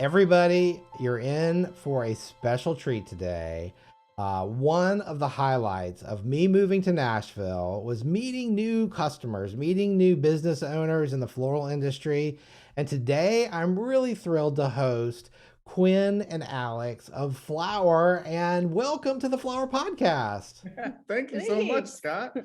Everybody, you're in for a special treat today. One of the highlights of me moving to Nashville was meeting new customers, meeting new business owners in the floral industry. And today I'm really thrilled to host Quinn and Alex of Flower, and welcome to the Flower Podcast. Thank you so much, Scott.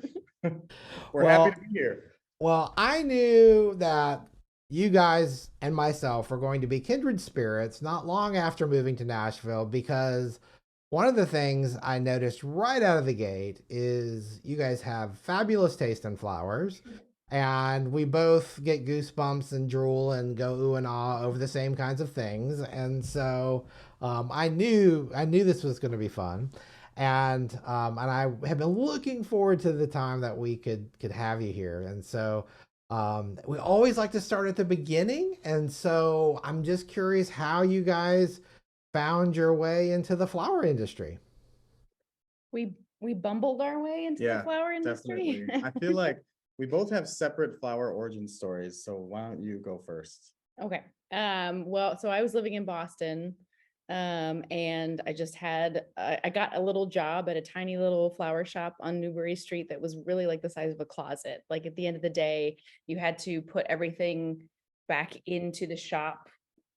We're happy Well, to be here. Well, I knew that you guys and myself were going to be kindred spirits not long after moving to Nashville, because one of the things I noticed right out of the gate is you guys have fabulous taste in flowers, and we both get goosebumps and drool and go ooh and ah over the same kinds of things. And so I knew this was going to be fun. And I have been looking forward to the time that we could have you here. And so we always like to start at the beginning. And so I'm just curious how you guys found your way into the flower industry. We bumbled our way into the flower industry. Definitely. I feel like we both have separate flower origin stories. So why don't you go first? Okay. Well, so I was living in Boston, and I just had I got a little job at a tiny little flower shop on Newbury Street that was really like the size of a closet. Like at the end of the day, you had to put everything back into the shop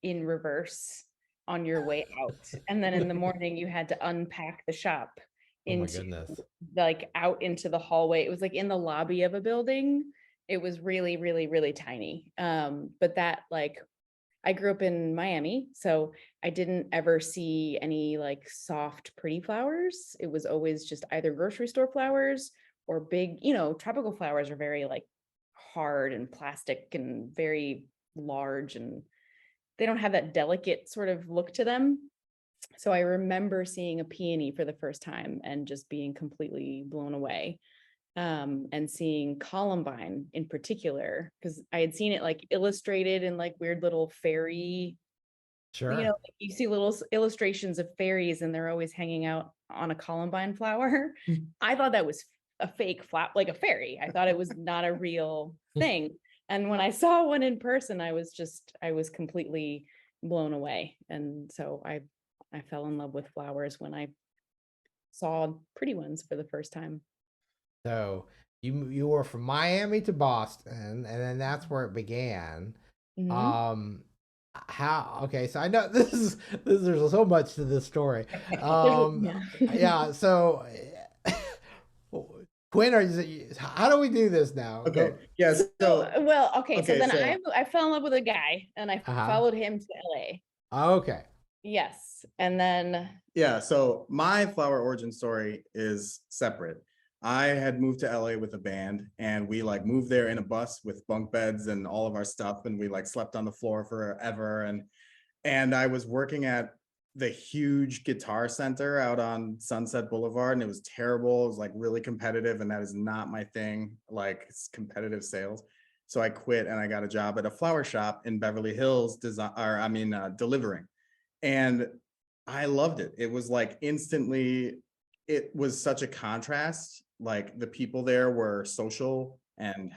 in reverse on your way out, and then in the morning you had to unpack the shop Oh my into goodness. like out into the hallway. It was like in the lobby of a building. It was really, really, really tiny. But that like I grew up in Miami, so I didn't ever see any like soft, pretty flowers. It was always just either grocery store flowers or big, tropical flowers are very like hard and plastic and very large, and they don't have that delicate sort of look to them. So I remember seeing a peony for the first time and just being completely blown away. And seeing columbine in particular, because I had seen it like illustrated in like weird little fairy, Sure. like you see little illustrations of fairies and they're always hanging out on a columbine flower. I thought that was a fake flower, like a fairy. I thought it was not a real thing. And when I saw one in person, I was completely blown away. And so I fell in love with flowers when I saw pretty ones for the first time. So you were from Miami to Boston, and then that's where it began. Mhm. Um, how? Okay, so I know this. There's so much to this story. Um, Yeah. yeah. So Quinn, how do we do this now? Okay. Yes. Well, okay. So okay, then so- I fell in love with a guy and I followed him to LA. Okay. Yes. And then Yeah. So my flower origin story is separate. I had moved to LA with a band and we like moved there in a bus with bunk beds and all of our stuff. And we like slept on the floor forever. And I was working at the huge guitar center out on Sunset Boulevard, and it was terrible. It was like really competitive, and that is not my thing. Like it's competitive sales. So I quit and I got a job at a flower shop in Beverly Hills, delivering. And I loved it. It was like instantly, it was such a contrast. Like the people there were social and,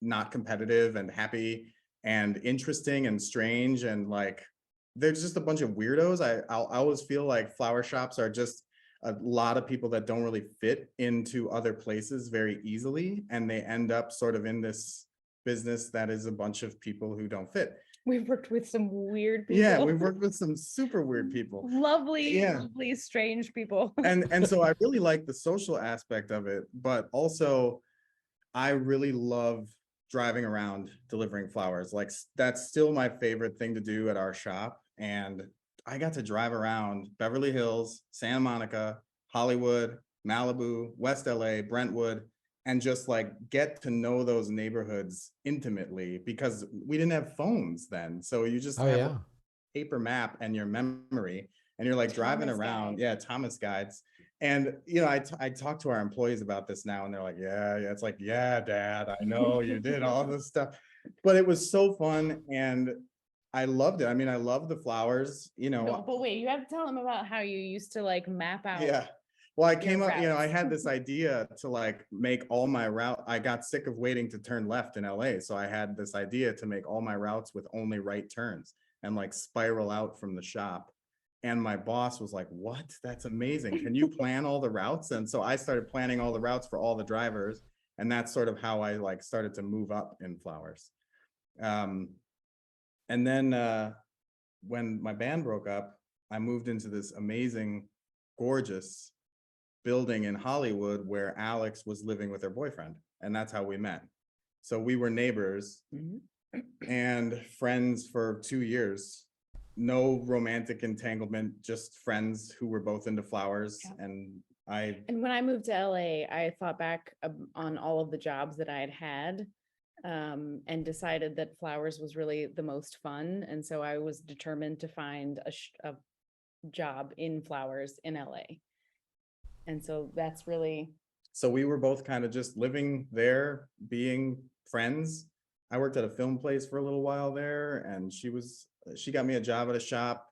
not competitive and happy and interesting and strange, and like there's just a bunch of weirdos. I always feel like flower shops are just a lot of people that don't really fit into other places very easily, and they end up sort of in this business that is a bunch of people who don't fit. we've worked with some weird people. Yeah, we've worked with some super weird people. Lovely, Yeah. lovely, strange people. And so I really like the social aspect of it, but also I really love driving around delivering flowers. Like that's still my favorite thing to do at our shop. And I got to drive around Beverly Hills, Santa Monica, Hollywood, Malibu, West LA, Brentwood, and just like get to know those neighborhoods intimately, because we didn't have phones then. So you just Oh have yeah. a paper map and your memory, and you're like driving Thomas around. guide. Yeah, Thomas guides. And I talk to our employees about this now, and they're like, yeah, it's like, yeah, Dad, I know you did all this stuff, but it was so fun and I loved it. I mean, I love the flowers, No, but wait, you have to tell them about how you used to like map out. yeah. Well, I your came up, I routes. had this idea to like make all my route. I got sick of waiting to turn left in LA. So I had this idea to make all my routes with only right turns. and like spiral out from the shop. And my boss was like, what? That's amazing. Can you plan all the routes? And so I started planning all the routes for all the drivers. And that's sort of how I like started to move up in flowers. And then when my band broke up, I moved into this amazing, gorgeous building in Hollywood where Alex was living with her boyfriend. And that's how we met. So we were neighbors and friends for 2 years. No romantic entanglement, just friends who were both into flowers. Yeah. And when I moved to LA, I thought back on all of the jobs that I had had, and decided that flowers was really the most fun. And so I was determined to find a job in flowers in LA. And so that's really. So we were both kind of just living there, being friends. I worked at a film place for a little while there, and she got me a job at a shop.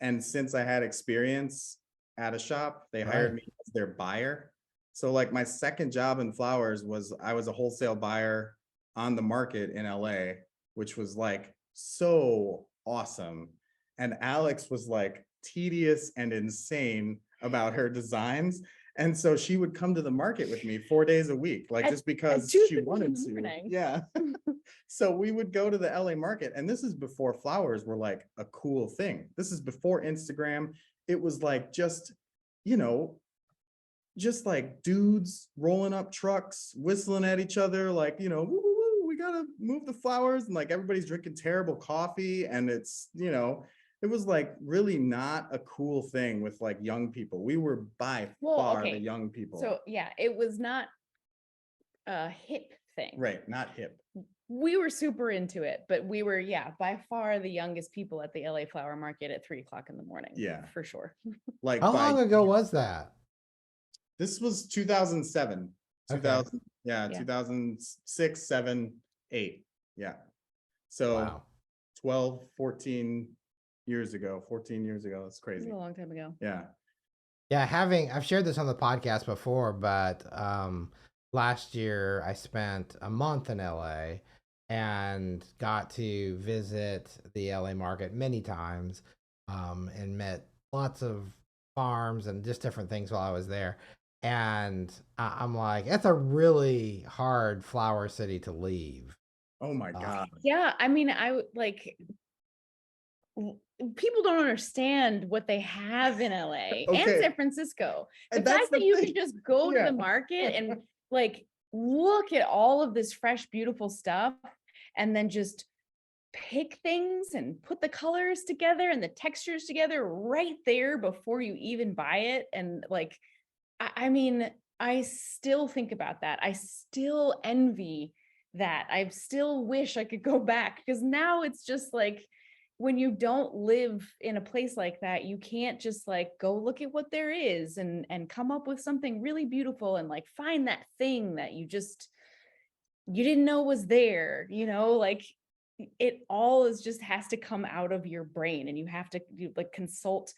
And since I had experience at a shop, they hired me as their buyer. So like my second job in flowers was I was a wholesale buyer on the market in LA, which was like so awesome. And Alex was like tedious and insane about her designs. And so she would come to the market with me 4 days a week, like just because she wanted to. Yeah. So we would go to the LA market, and this is before flowers were like a cool thing. This is before Instagram. It was like just, you know, just like dudes rolling up trucks, whistling at each other, like, you know, woo, woo, woo, we gotta move the flowers, and like everybody's drinking terrible coffee, and it's, you know, it was like really not a cool thing with like young people. We were by far the young people. So yeah, it was not a hip thing. Right, not hip. We were super into it, but we were, by far the youngest people at the LA flower market at 3:00 in the morning. Yeah, for sure. Like how long ago was that? This was 2007. 2000, yeah, 2006, 7, 8. Yeah. So 12, 14 years ago, 14 years ago. That's crazy. That's a long time ago. Yeah. Yeah, I've shared this on the podcast before, but last year I spent a month in LA and got to visit the LA market many times, and met lots of farms and just different things while I was there. And I'm like, it's a really hard flower city to leave. Oh my God. Yeah. I mean, I like, people don't understand what they have in LA and San Francisco. The fact that you can just go to the market and like look at all of this fresh, beautiful stuff, and then just pick things and put the colors together and the textures together right there before you even buy it. And like, I mean, I still think about that. I still envy that. I still wish I could go back, because now it's just like, when you don't live in a place like that, you can't just like go look at what there is and come up with something really beautiful and like find that thing that you didn't know was there, you know, like it all just has to come out of your brain, and you have to like consult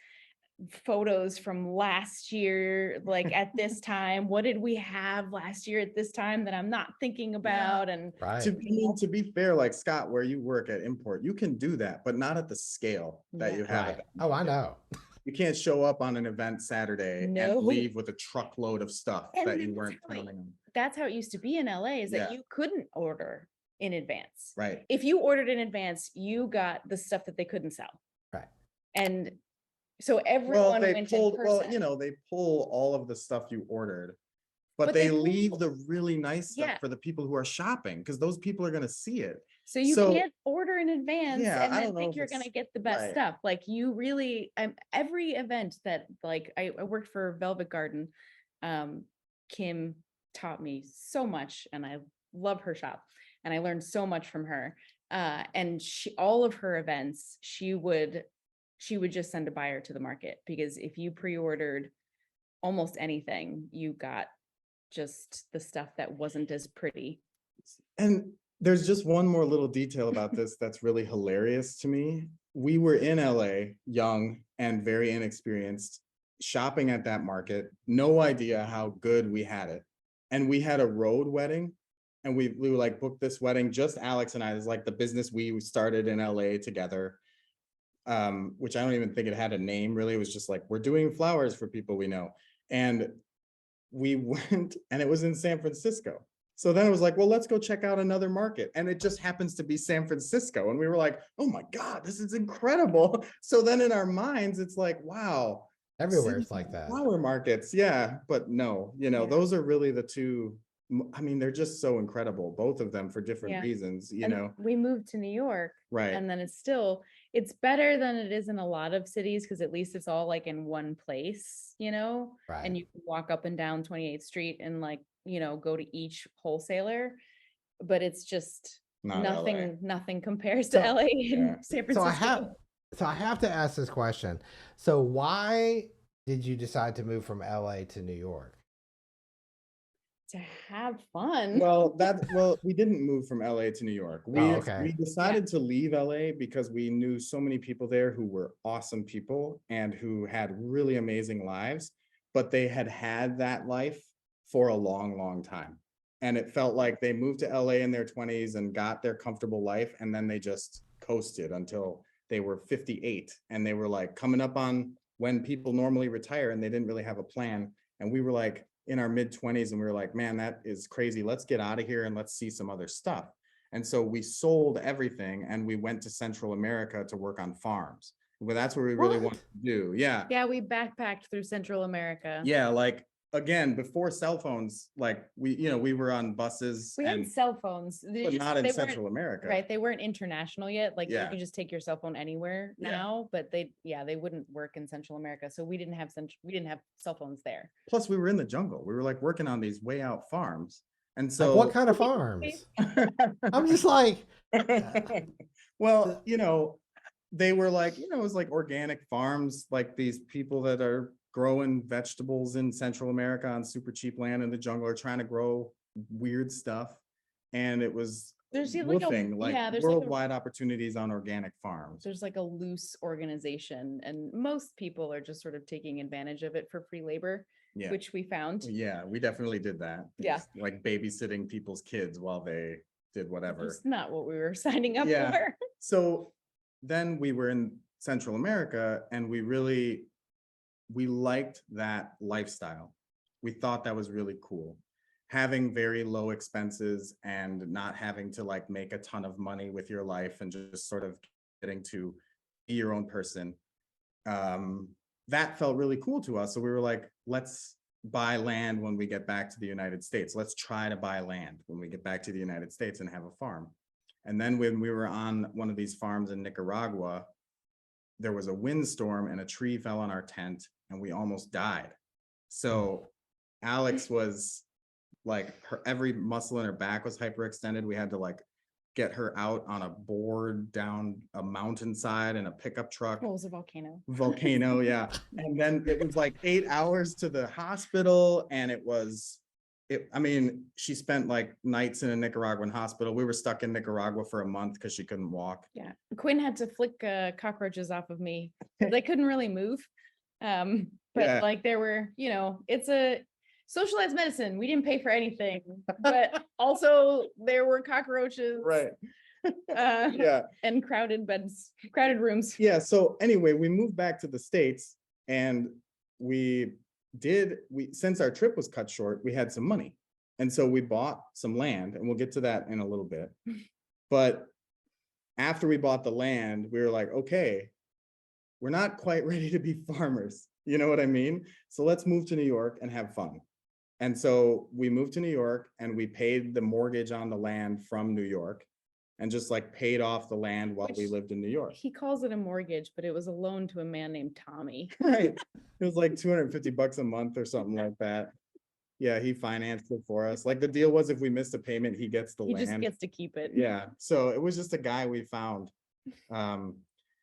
photos from last year, like at this time, what did we have last year at this time that I'm not thinking about? And to be fair, like Scott, where you work at Import, you can do that, but not at the scale that you have. Oh, I know. You can't show up on an event Saturday and leave with a truckload of stuff that you weren't counting on. That's how it used to be in LA, is that you couldn't order in advance. Right. If you ordered in advance, you got the stuff that they couldn't sell. Right. And so everyone went in person. Well, you know, they pull all of the stuff you ordered, but they leave the really nice stuff for the people who are shopping, because those people are going to see it. So you can't order in advance and then think you're going to get the best stuff. Like you really, every event that like I worked for Velvet Garden, Kim taught me so much, and I love her shop, and I learned so much from her. And all of her events, she would just send a buyer to the market, because if you pre-ordered almost anything, you got just the stuff that wasn't as pretty. And there's just one more little detail about this that's really hilarious to me. We were in LA, young and very inexperienced, shopping at that market, no idea how good we had it. And we had a road wedding, and we like booked this wedding, just Alex and I. It was like the business we started in LA together. which I don't even think it had a name really. It was just like, we're doing flowers for people we know. And we went, and it was in San Francisco. So then it was like, well, let's go check out another market. And it just happens to be San Francisco. And we were like, oh my God, this is incredible. So then in our minds, it's like, wow, Everywhere cities it's like have that. flower markets. Yeah. But no, you know, Yeah. those are really the two. I mean, they're just so incredible, both of them for different Yeah. reasons, you And know. we moved to New York, Right. and then it's better than it is in a lot of cities because at least it's all like in one place, you know, Right. and you can walk up and down 28th Street and like, you know, go to each wholesaler, but it's just Not LA. nothing compares So- to LA and Yeah. San So Francisco. I have to ask this question. So why did you decide to move from LA to New York? To have fun. Well, we didn't move from LA to New York. okay. We decided to leave LA because we knew so many people there who were awesome people and who had really amazing lives, but they had had that life for a long, long time. And it felt like they moved to LA in their 20s and got their comfortable life, and then they just coasted until they were 58, and they were like coming up on when people normally retire, and they didn't really have a plan. And we were like in our mid-20s, and we were like, man, that is crazy. Let's get out of here and let's see some other stuff. And so we sold everything and we went to Central America to work on farms. Well, that's what we really wanted to do. Yeah. Yeah, we backpacked through Central America. Yeah, like again, before cell phones, like we were on buses We had cell phones, but not in Central America. right? They weren't international yet. Like you Yeah. can just take your cell phone anywhere Yeah. now, but they wouldn't work in Central America. So we didn't have cell phones there. Plus, we were in the jungle. We were like working on these way out farms. And Like so what kind of farms? I'm just like, well, you know, they were like, you know, it was like organic farms, like these people that are growing vegetables in Central America on super cheap land in the jungle are trying to grow weird stuff. And it was There's like woofing, like there's like worldwide opportunities on organic farms. there's like a loose organization, and most people are just sort of taking advantage of it for free labor, Yeah. which we found. Yeah, we definitely did that. Yeah. Just, like babysitting people's kids while they did whatever. It's not what we were signing up Yeah. for. So then we were in Central America, and we liked that lifestyle. We thought that was really cool. Having very low expenses and not having to like make a ton of money with your life and just sort of getting to be your own person. That felt really cool to us. So we were like, let's buy land when we get back to the United States. Let's try to buy land when we get back to the United States and have a farm. And then when we were on one of these farms in Nicaragua, there was a windstorm and a tree fell on our tent and we almost died. So Alex was like, every muscle in her back was hyperextended. We had to like get her out on a board down a mountainside in a pickup truck. What was a volcano? Volcano, yeah. And then it was like 8 hours to the hospital, and I mean, she spent like nights in a Nicaraguan hospital. We were stuck in Nicaragua for a month because she couldn't walk. Yeah, Quinn had to flick cockroaches off of me. They couldn't really move. But Yeah. like there were, you know, it's a socialized medicine. We didn't pay for anything, but also there were cockroaches. Right. Uh, Yeah. and crowded beds, crowded rooms. Yeah. So anyway, we moved back to the States, and since our trip was cut short, we had some money. And so we bought some land, and we'll get to that in a little bit. But after we bought the land, we were like, okay, we're not quite ready to be farmers. You know what I mean? So let's move to New York and have fun. And so we moved to New York, and we paid the mortgage on the land from New York and just like paid off the land while we Which lived in New York. He calls it a mortgage, but it was a loan to a man named Tommy. Right. It was like $250 a month or something like that. Yeah, he financed it for us. Like the deal was, if we missed a payment, he gets the He land. just gets to keep it. Yeah. So it was just a guy we found.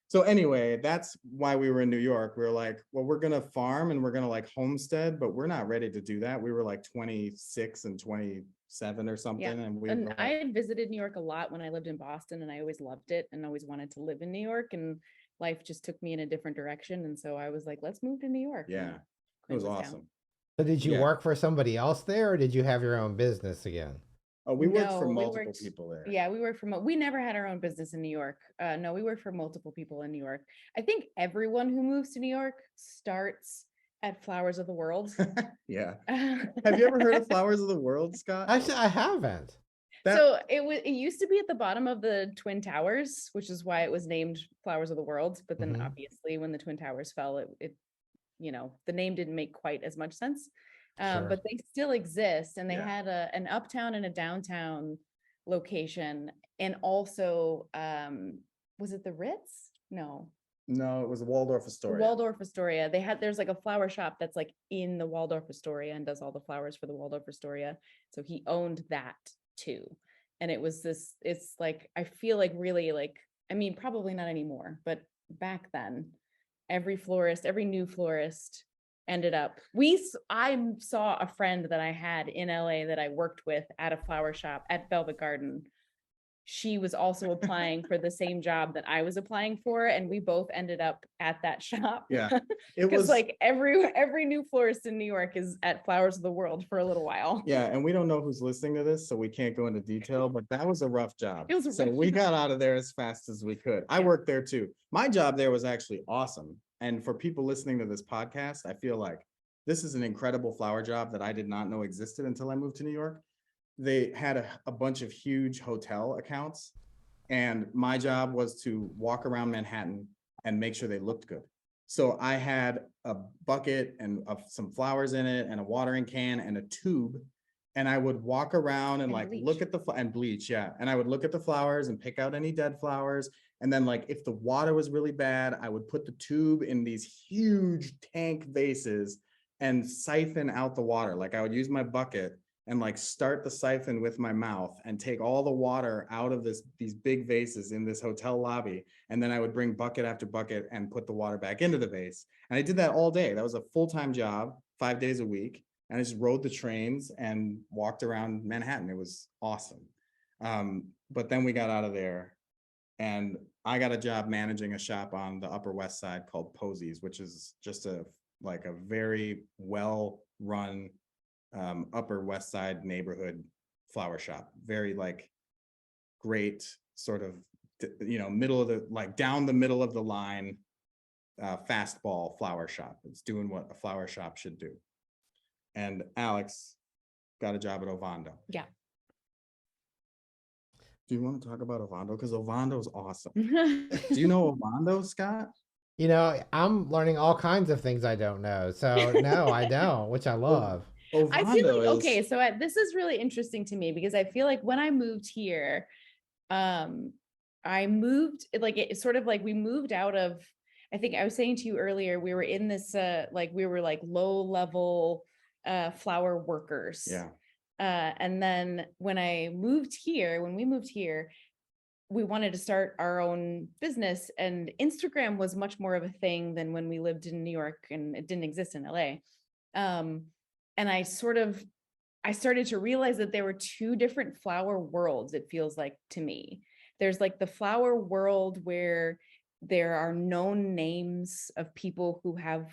So anyway, that's why we were in New York. We were like, well, we're gonna farm and we're gonna like homestead, but we're not ready to do that. We were like 26 and 27 or something. Yeah. And we And were like, I had visited New York a lot when I lived in Boston, and I always loved it and always wanted to live in New York, and life just took me in a different direction. And so I was like, let's move to New York. yeah, And it Quinn was down. awesome. so did you Yeah. work for somebody else there, or did you have your own business again? Oh, we worked No, for we multiple worked- people there. Yeah, we worked we never had our own business in New York. No, we worked for multiple people in New York. I think everyone who moves to New York starts at Flowers of the World. Yeah. Have you ever heard of Flowers of the World, Scott? Actually, I haven't. So it used to be at the bottom of the Twin Towers, which is why it was named Flowers of the World. But then Mhm. obviously when the Twin Towers fell, it the name didn't make quite as much sense. Sure. But they still exist, and they Yeah. had an uptown and a downtown location, and also was it the Ritz? No, No, it was Waldorf the Astoria. Waldorf Astoria. There's like a flower shop that's like in the Waldorf Astoria and does all the flowers for the Waldorf Astoria. So he owned that too. And it was it's like, I feel like really like, I mean, probably not anymore, but back then, every new florist ended up, I saw a friend that I had in LA that I worked with at a flower shop at Velvet Garden. She was also applying for the same job that I was applying for, and we both ended up at that shop. Yeah, it Because was like every new florist in New York is at Flowers of the World for a little while. Yeah, and we don't know who's listening to this, so we can't go into detail, but that was a rough job. It was a So rough we job. got out of there as fast as we could. I Yeah. worked there too. My job there was actually awesome. And for people listening to this podcast, I feel like this is an incredible flower job that I did not know existed until I moved to New York. They had a bunch of huge hotel accounts, and my job was to walk around Manhattan and make sure they looked good. So I had a bucket and of some flowers in it and a watering can and a tube. And I would walk around and And like bleach. look at and bleach, yeah. And I would look at the flowers and pick out any dead flowers. And then like if the water was really bad, I would put the tube in these huge tank vases and siphon out the water. Like I would use my bucket and like start the siphon with my mouth and take all the water out of these big vases in this hotel lobby. And then I would bring bucket after bucket and put the water back into the vase. And I did that all day. That was a full-time job, 5 days a week. And I just rode the trains and walked around Manhattan. It was awesome. But then we got out of there and I got a job managing a shop on the Upper West Side called Posey's, which is just a very well-run Upper West Side neighborhood flower shop. Very like great sort of, middle of the, like down the middle of the line, fastball flower shop. It's doing what a flower shop should do. And Alex got a job at Ovando. Yeah. Do you want to talk about Ovando? Because Ovando is awesome. Do you know Ovando, Scott? You know, I'm learning all kinds of things I don't know. So no, I don't, which I love. I feel like, Ovando okay, so this is really interesting to me because I feel like when I moved here, I moved like it sort of like we moved out of, I think I was saying to you earlier, we were in this we were like low level flower workers. Yeah. And then when we moved here, we wanted to start our own business, and Instagram was much more of a thing than when we lived in New York, and it didn't exist in LA. And I started to realize that there were two different flower worlds, it feels like to me. There's like the flower world where there are known names of people who have,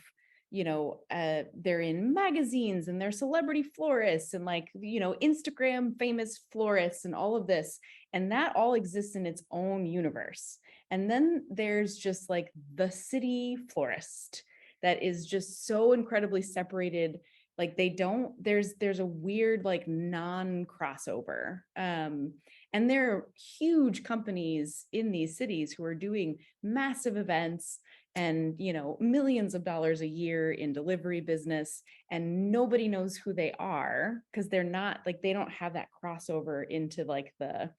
they're in magazines and they're celebrity florists and Instagram famous florists and all of this. And that all exists in its own universe. And then there's just like the city florist that is just so incredibly separated. Like there's a weird like non-crossover. And there are huge companies in these cities who are doing massive events and, millions of dollars a year in delivery business, and nobody knows who they are because they're not like, they don't have that crossover into like the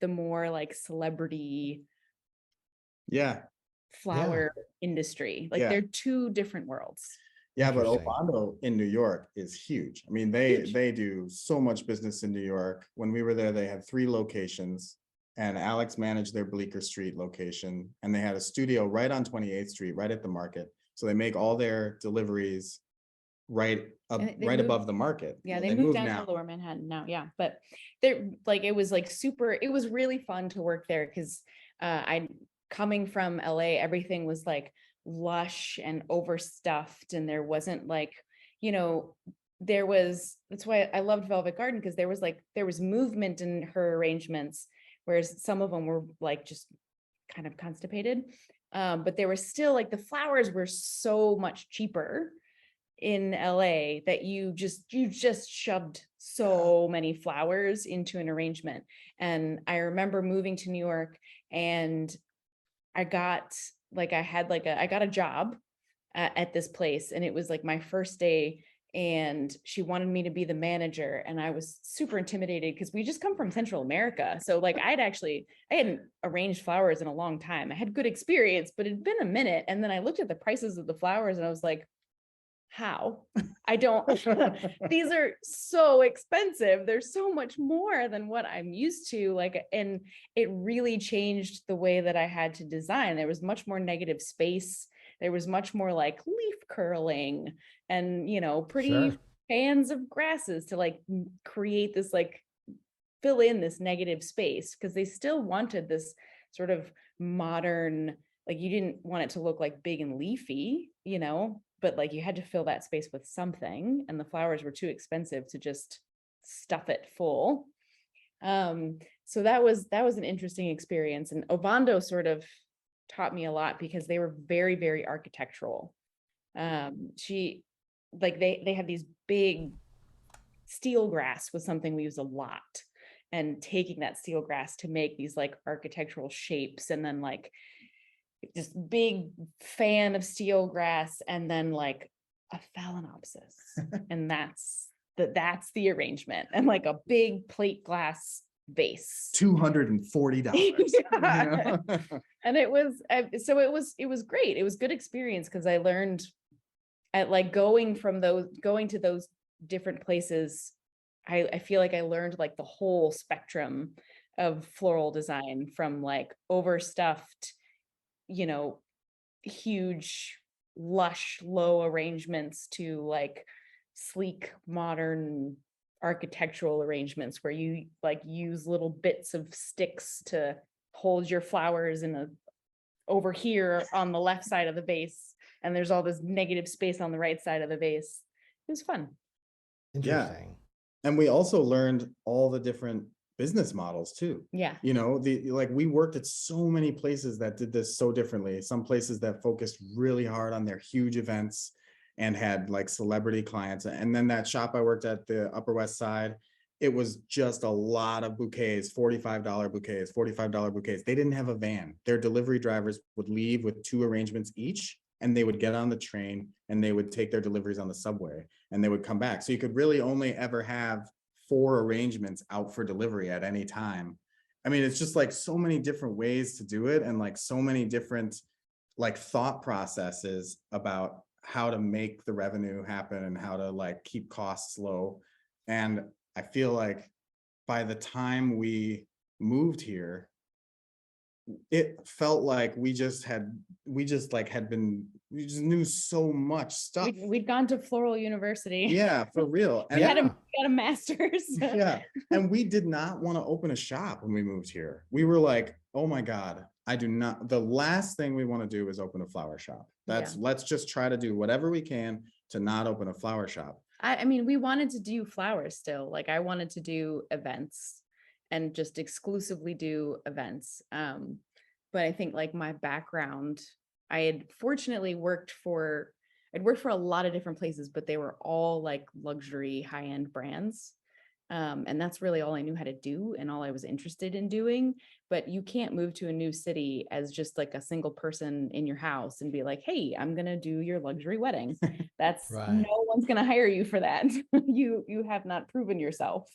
more like celebrity flower industry. Like they're two different worlds. Yeah, but Ovando in New York is huge. I mean, they do so much business in New York. When we were there, they had 3 locations, and Alex managed their Bleecker Street location, and they had a studio right on 28th Street, right at the market. So they make all their deliveries right above the market. Yeah, they moved down to Lower Manhattan now. Yeah, but they're like, it was like super. It was really fun to work there because coming from LA, everything was like lush and overstuffed, and there wasn't like, that's why I loved Velvet Garden, because there was movement in her arrangements, whereas some of them were like just kind of constipated. But there was still like the flowers were so much cheaper in LA that you just shoved so many flowers into an arrangement. And I remember moving to New York, and I got I got a job at this place, and it was like my first day, and she wanted me to be the manager, and I was super intimidated because we just come from Central America. So like I hadn't arranged flowers in a long time. I had good experience, but it'd been a minute. And then I looked at the prices of the flowers, and I was like, how? I don't, these are so expensive. There's so much more than what I'm used to. Like, and it really changed the way that I had to design. There was much more negative space. There was much more like leaf curling and, pretty Sure. fans of grasses to like create this, like fill in this negative space, because they still wanted this sort of modern, like you didn't want it to look like big and leafy, but like you had to fill that space with something, and the flowers were too expensive to just stuff it full. So that was an interesting experience. And Ovando sort of taught me a lot because they were very, very architectural. She like they have these big steel grass was something we use a lot, and taking that steel grass to make these like architectural shapes, and then like just big fan of steel grass, and then like a phalaenopsis, and that's the arrangement, and like a big plate glass vase. $240. Yeah. And it was great. It was good experience, because I learned at like going to those different places. I feel like I learned like the whole spectrum of floral design, from like overstuffed, huge, lush, low arrangements to like sleek, modern architectural arrangements where you like use little bits of sticks to hold your flowers over here on the left side of the vase, and there's all this negative space on the right side of the vase. It was fun. Interesting. And we also learned all the different business models too. Yeah. We worked at so many places that did this so differently. Some places that focused really hard on their huge events and had like celebrity clients. And then that shop I worked at, the Upper West Side, it was just a lot of bouquets, $45 bouquets, $45 bouquets. They didn't have a van. Their delivery drivers would leave with 2 arrangements each, and they would get on the train and they would take their deliveries on the subway, and they would come back. So you could really only ever have 4 arrangements out for delivery at any time. I mean, it's just like so many different ways to do it, and like so many different like thought processes about how to make the revenue happen and how to like keep costs low. And I feel like by the time we moved here, it felt like we just knew so much stuff. We'd gone to Floral University. Yeah, for real. And Yeah. got a master's. Yeah. And we did not want to open a shop when we moved here. We were like, oh my God, the last thing we want to do is open a flower shop. Let's just try to do whatever we can to not open a flower shop. I mean, we wanted to do flowers still. Like I wanted to do events and just exclusively do events. But I think like my background, I had fortunately worked for a lot of different places, but they were all like luxury high-end brands. And that's really all I knew how to do and all I was interested in doing. But you can't move to a new city as just like a single person in your house and be like, hey, I'm going to do your luxury wedding. That's Right. No one's going to hire you for that. You have not proven yourself.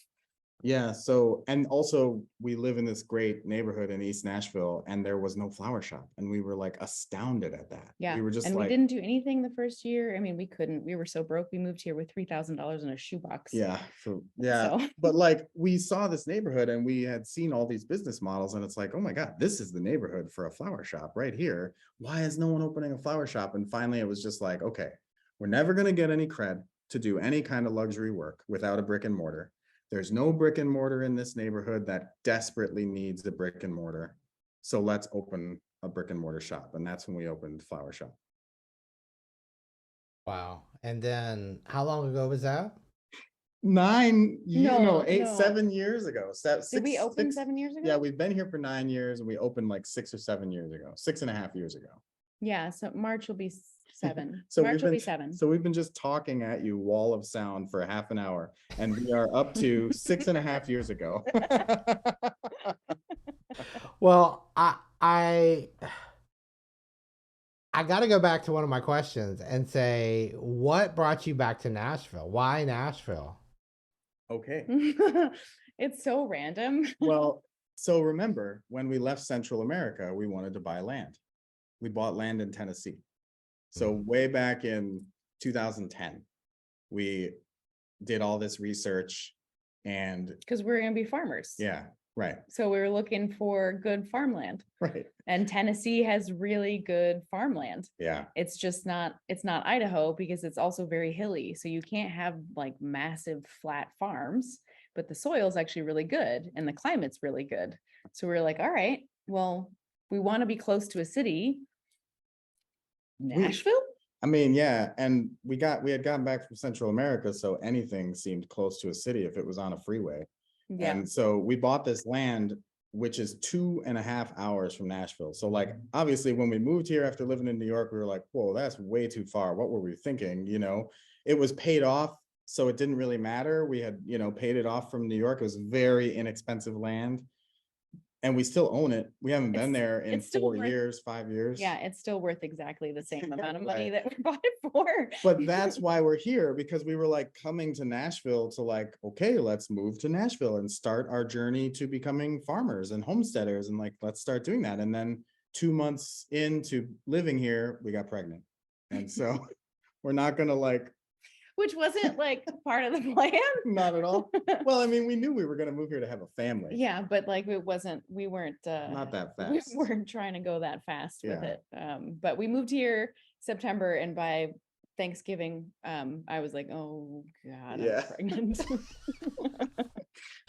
Yeah. So, and also we live in this great neighborhood in East Nashville, and there was no flower shop. And we were like astounded at that. Yeah. We were just and like, we didn't do anything the first year. I mean, we couldn't, we were so broke. We moved here with $3,000 in a shoebox. yeah. So. So. But like we saw this neighborhood and we had seen all these business models, and it's like, oh my God, this is the neighborhood for a flower shop right here. Why is no one opening a flower shop? And finally it was just like, okay, we're never going to get any cred to do any kind of luxury work without a brick and mortar. There's no brick and mortar in this neighborhood that desperately needs a brick and mortar. So let's open a brick and mortar shop. And that's when we opened Flower Shop. Wow. And then how long ago was that? No, 7 years ago. Did we open 7 years ago? Yeah, we've been here for 9 years and we opened like 6 or 7 years ago, 6.5 years ago. Yeah, so March will be 7. So March we've will been be 7. so we've been just talking at you wall of sound for half an hour, and we are up to 6.5 years ago. Well, I got to go back to one of my questions and say, what brought you back to Nashville? Why Nashville? Okay. It's so random. Well, so remember when we left Central America, we wanted to buy land. We bought land in Tennessee. So way back in 2010, we did all this research and Because we're going to be farmers. yeah, right. So we were looking for good farmland. Right. And Tennessee has really good farmland. Yeah. It's just not, it's not Idaho because it's also very hilly. So you can't have like massive flat farms, but the soil is actually really good and the climate's really good. So we're like, all right, well, we want to be close to a city. Nashville? I mean, yeah. And we had gotten back from Central America. So anything seemed close to a city if it was on a freeway. Yeah. And so we bought this land, which is 2.5 hours from Nashville. So like, obviously when we moved here after living in New York, we were like, whoa, that's way too far. What were we thinking? You know, it was paid off. So it didn't really matter. We had, paid it off from New York. It was very inexpensive land. And we still own it. We haven't been there in it's still 4 worth- years, 5 years. Yeah, it's still worth exactly the same amount of money Right. that we bought it for. But that's why we're here, because we were like coming to Nashville to like, okay, let's move to Nashville and start our journey to becoming farmers and homesteaders. And like, let's start doing that. And then 2 months into living here, we got pregnant. And so we're not going to like, Which wasn't like part of the plan. not at all. Well, I mean, we knew we were going to move here to have a family. Yeah, but like we weren't Not that we fast. weren't trying to go that fast with Yeah. it. But we moved here September, and by Thanksgiving, I was like, oh God, Yeah. I'm pregnant.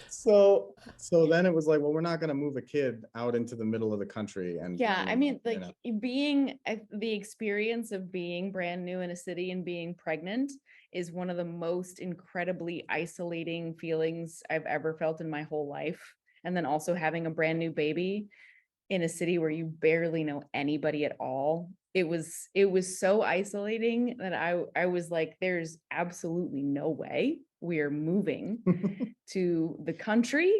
So then it was like, well, we're not going to move a kid out into the middle of the country. And Yeah, I mean, like know. the experience of being brand new in a city and being pregnant is one of the most incredibly isolating feelings I've ever felt in my whole life. And then also having a brand new baby in a city where you barely know anybody at all. It was so isolating that I was like, there's absolutely no way we are moving to the country.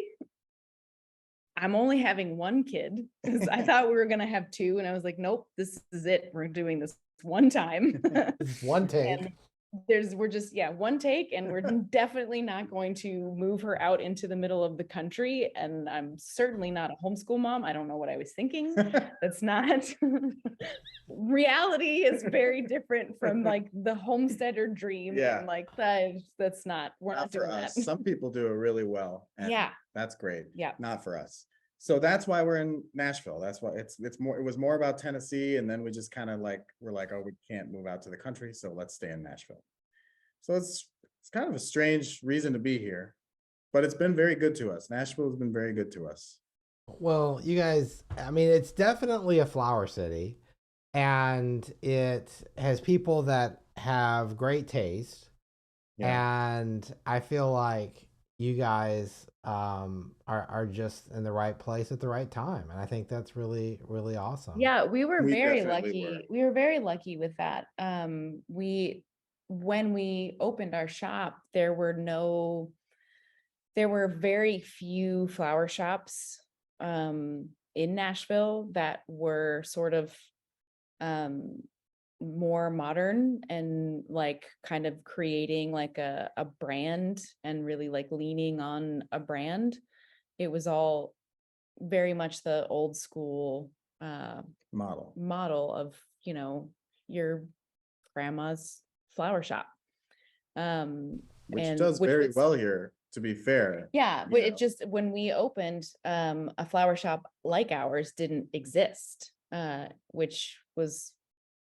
I'm only having one kid because I thought we were going to have two. And I was like, nope, this is it. We're doing this one time. One take. And we're just, one take, and we're definitely not going to move her out into the middle of the country. And I'm certainly not a homeschool mom. I don't know what I was thinking. That's not reality is very different from like the homesteader dream. Yeah. And like that's not, we're not for doing us. that. Some people do it really well. And Yeah. that's great. Yeah. Not for us. So that's why we're in Nashville. That's why it was more about Tennessee. And then we just kind of like, we're like, oh, we can't move out to the country. So let's stay in Nashville. So it's kind of a strange reason to be here, but it's been very good to us. Nashville has been very good to us. Well, you guys, I mean, it's definitely a flower city, and it has people that have great taste. Yeah. And I feel like you guys are just in the right place at the right time. And I think that's really, really awesome. Yeah, we were very definitely lucky. were. We were very lucky with that. When we opened our shop, there were very few flower shops in Nashville that were sort of more modern and like kind of creating like a brand and really like leaning on a brand. It was all very much the old school model of, your grandma's flower shop. Which does very well here, to be fair. Yeah, but it just, when we opened, a flower shop like ours didn't exist, which was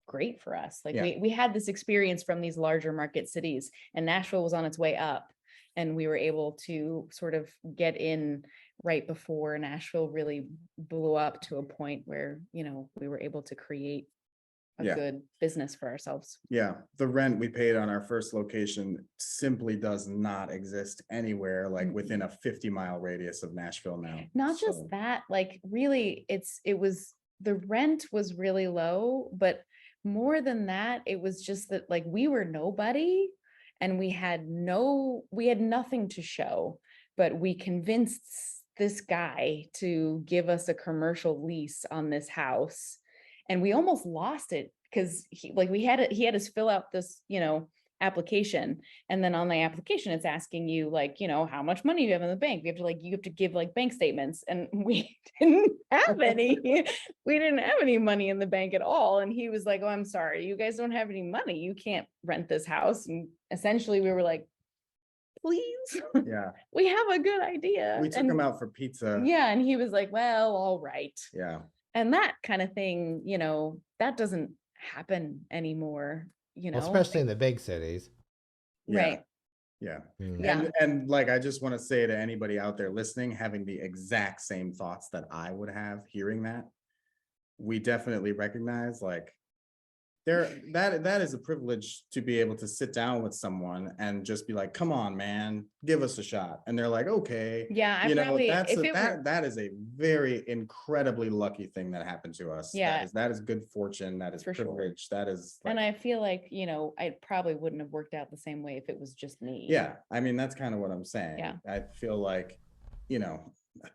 great for us. Like we had this experience from these larger market cities, and Nashville was on its way up, and we were able to sort of get in right before Nashville really blew up to a point where, we were able to create a Yeah. good business for ourselves. Yeah, the rent we paid on our first location simply does not exist anywhere like within a 50-mile radius of Nashville now. Not just So, that, like really the rent was really low, but more than that, it was just that like we were nobody and we had nothing to show, but we convinced this guy to give us a commercial lease on this house, and we almost lost it because he had us fill out this, application, and then on the application it's asking you like, how much money you have in the bank. You have to give like bank statements, and we didn't have any. We didn't have any money in the bank at all, and he was like, oh, I'm sorry, you guys don't have any money, you can't rent this house. And essentially we were like, please, yeah, we have a good idea. we took And him out for pizza. yeah, and he was like, well, all right. Yeah, And that kind of thing, that doesn't happen anymore, Well, especially in the big cities. yeah, right. yeah. Yeah. And like, I just want to say to anybody out there listening, having the exact same thoughts that I would have hearing that, we definitely recognize like that is a privilege to be able to sit down with someone and just be like, come on, man, give us a shot. And they're like, okay. Yeah, That is a very incredibly lucky thing that happened to us. Yeah. That is good fortune. That is For sure. privilege. That is and I feel like, I probably wouldn't have worked out the same way if it was just me. yeah, I mean, that's kind of what I'm saying. Yeah. I feel like,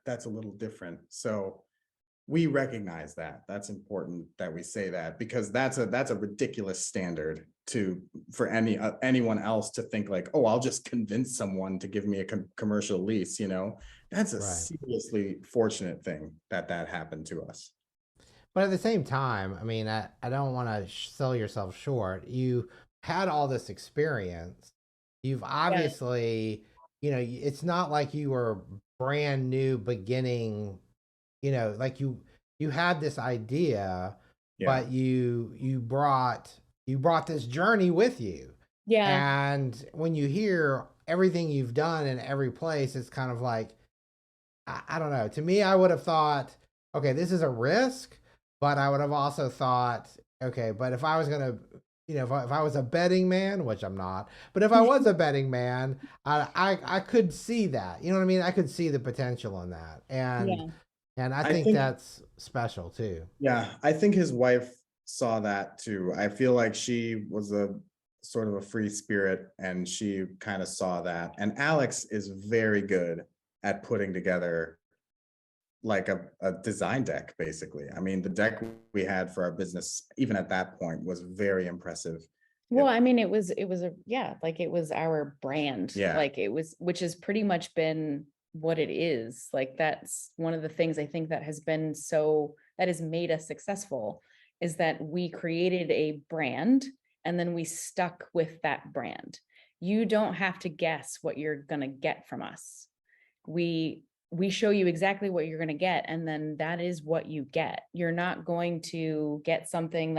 that's a little different. So we recognize that. That's important that we say that, because that's a ridiculous standard for anyone else to think like, oh, I'll just convince someone to give me a commercial lease. That's a seriously fortunate thing that happened to us. But at the same time, I mean, I don't want to sell yourself short. You had all this experience. You've obviously, it's not like you were brand new beginning. Like you had this idea, but you brought this journey with you. Yeah. And when you hear everything you've done in every place, it's kind of like, I don't know. To me, I would have thought, okay, this is a risk, but I would have also thought, okay, but if I was going to, if I was a betting man, which I'm not, but if I was a betting man, I could see that, you know what I mean? I could see the potential in that. And I think that's special too. Yeah, I think his wife saw that too. I feel like she was a sort of a free spirit and she kind of saw that. And Alex is very good at putting together like a design deck, basically. I mean, the deck we had for our business, even at that point, was very impressive. Well, I mean, it was like it was our brand. Yeah. Like it was, which has pretty much been what it is. Like that's one of the things I think that has made us successful, is that we created a brand and then we stuck with that brand. You don't have to guess what you're going to get from us. We show you exactly what you're going to get, and then that is what you get. You're not going to get something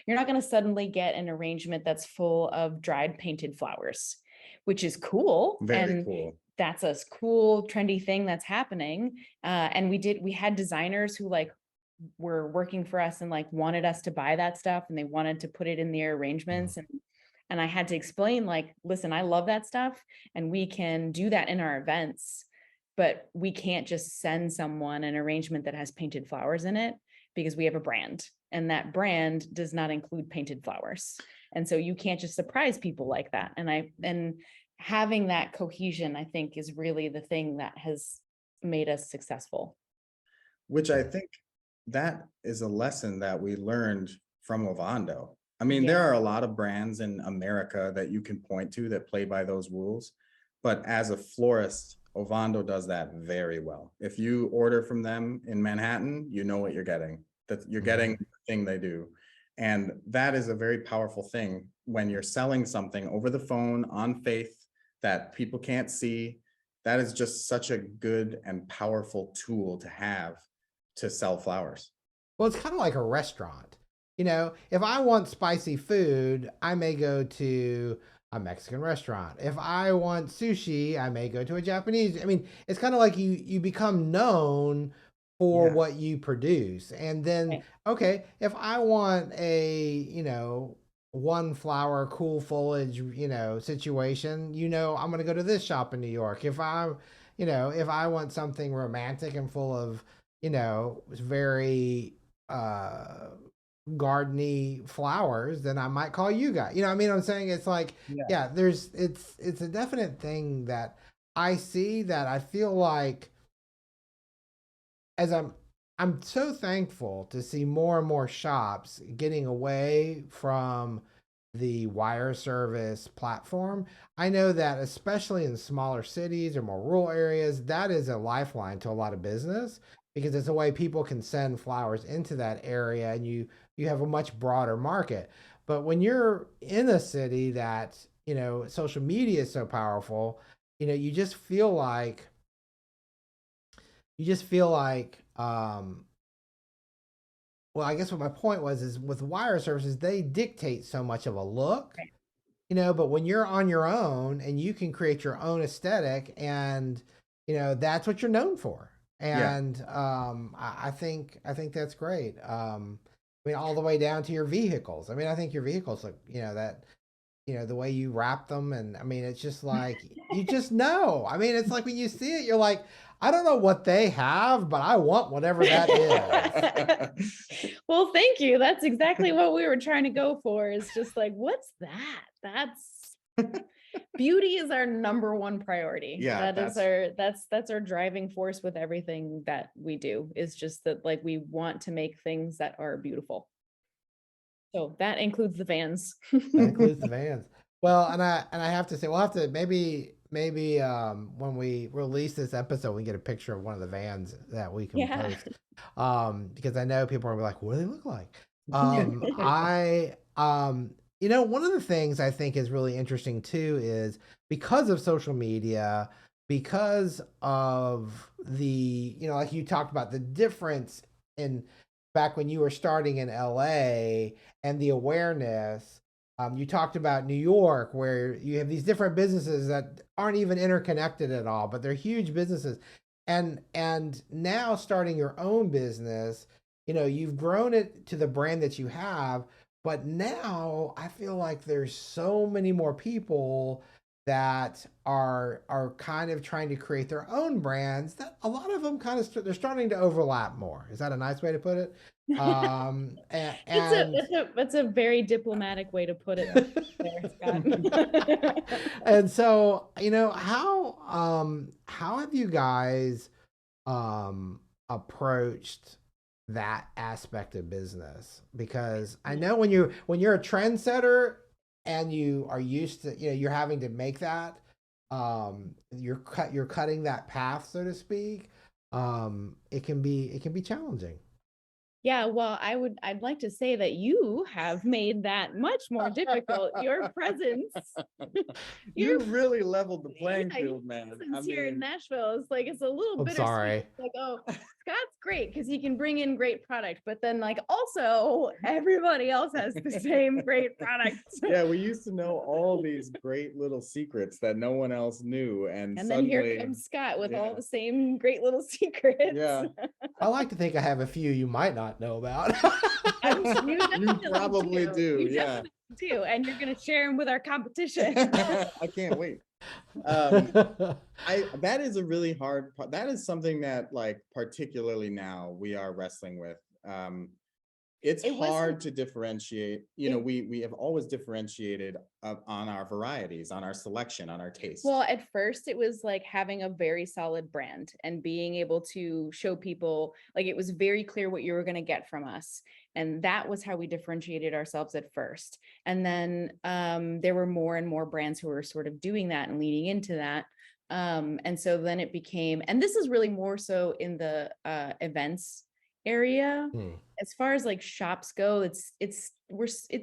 you're not going to suddenly get an arrangement that's full of dried painted flowers, which is cool. Very cool. That's a cool, trendy thing that's happening. And we had designers who like were working for us and like wanted us to buy that stuff, and they wanted to put it in their arrangements. And I had to explain like, listen, I love that stuff and we can do that in our events, but we can't just send someone an arrangement that has painted flowers in it, because we have a brand and that brand does not include painted flowers. And so you can't just surprise people like that. And having that cohesion, I think, is really the thing that has made us successful. Which I think that is a lesson that we learned from Ovando. I mean, there are a lot of brands in America that you can point to that play by those rules, but as a florist, Ovando does that very well. If you order from them in Manhattan, you know what you're getting. That you're getting the thing they do. And that is a very powerful thing when you're selling something over the phone on faith that people can't see. That is just such a good and powerful tool to have to sell flowers. Well, it's kind of like a restaurant. If I want spicy food, I may go to a Mexican restaurant. If I want sushi, I may go to a Japanese. I mean, it's kind of like you become known for Yeah. what you produce. And then, Right. okay, if I want a, one flower, cool foliage, situation, I'm going to go to this shop in New York. If I want something romantic and full of, very, uh, gardeny flowers, then I might call you guys. You know what I mean? I'm saying it's like, Yeah. yeah, it's a definite thing that I see that I feel like as I'm so thankful to see more and more shops getting away from the wire service platform. I know that especially in smaller cities or more rural areas, that is a lifeline to a lot of business because it's a way people can send flowers into that area and you have a much broader market. But when you're in a city that, social media is so powerful, you just feel like well, I guess what my point was is with wire services, they dictate so much of a look, Right. but when you're on your own and you can create your own aesthetic and that's what you're known for. Yeah. And I think that's great. I mean, all the way down to your vehicles. I mean, I think your vehicles look, that the way you wrap them. And I mean, it's just like, you just know. I mean, it's like when you see it, you're like, I don't know what they have, but I want whatever that is. Well, thank you. That's exactly what we were trying to go for, is just like, what's that? That's beauty is our number one priority. Yeah, That's our driving force with everything that we do, is just that, like, we want to make things that are beautiful. So that includes the vans. That includes the vans. Well, and I have to say, we'll have to maybe when we release this episode, we can get a picture of one of the vans that we can Yeah. post. Because I know people are gonna be like, what do they look like? One of the things I think is really interesting too is because of social media, because of the, like you talked about the difference in back when you were starting in LA and the awareness. You talked about New York, where you have these different businesses that aren't even interconnected at all, but they're huge businesses. And now starting your own business, you've grown it to the brand that you have, but now I feel like there's so many more people that are kind of trying to create their own brands that a lot of them kind of they're starting to overlap more. Is that a nice way to put it? That's a very diplomatic way to put it there, Scott. And so, how have you guys approached that aspect of business? Because I know when you're a trendsetter and you are used to, you're having to make that, you're cutting that path, so to speak. It can be challenging. Yeah, well, I'd like to say that you have made that much more difficult. Your presence, You your really leveled the playing yeah, your field, man. presence here in Nashville is like, it's a little I'm bittersweet. sorry. Like, oh, Scott's great because he can bring in great product, but then like also everybody else has the same great product. Yeah, we used to know all these great little secrets that no one else knew, and And then suddenly, here comes Scott with all yeah. the same great little secrets. Yeah, I like to think I have a few you might not know about. You you probably do. You Yeah, definitely do. And you're going to share them with our competition. I can't wait. That is a really hard part. That is something that, like, particularly now we are wrestling with. It's It wasn't- hard to differentiate. We have always differentiated on our varieties, on our selection, on our taste. Well, at first it was like having a very solid brand and being able to show people, like, it was very clear what you were going to get from us. And that was how we differentiated ourselves at first. And then there were more and more brands who were sort of doing that and leaning into that. And so then it became, and this is really more so in the events area. As far as like shops go, it's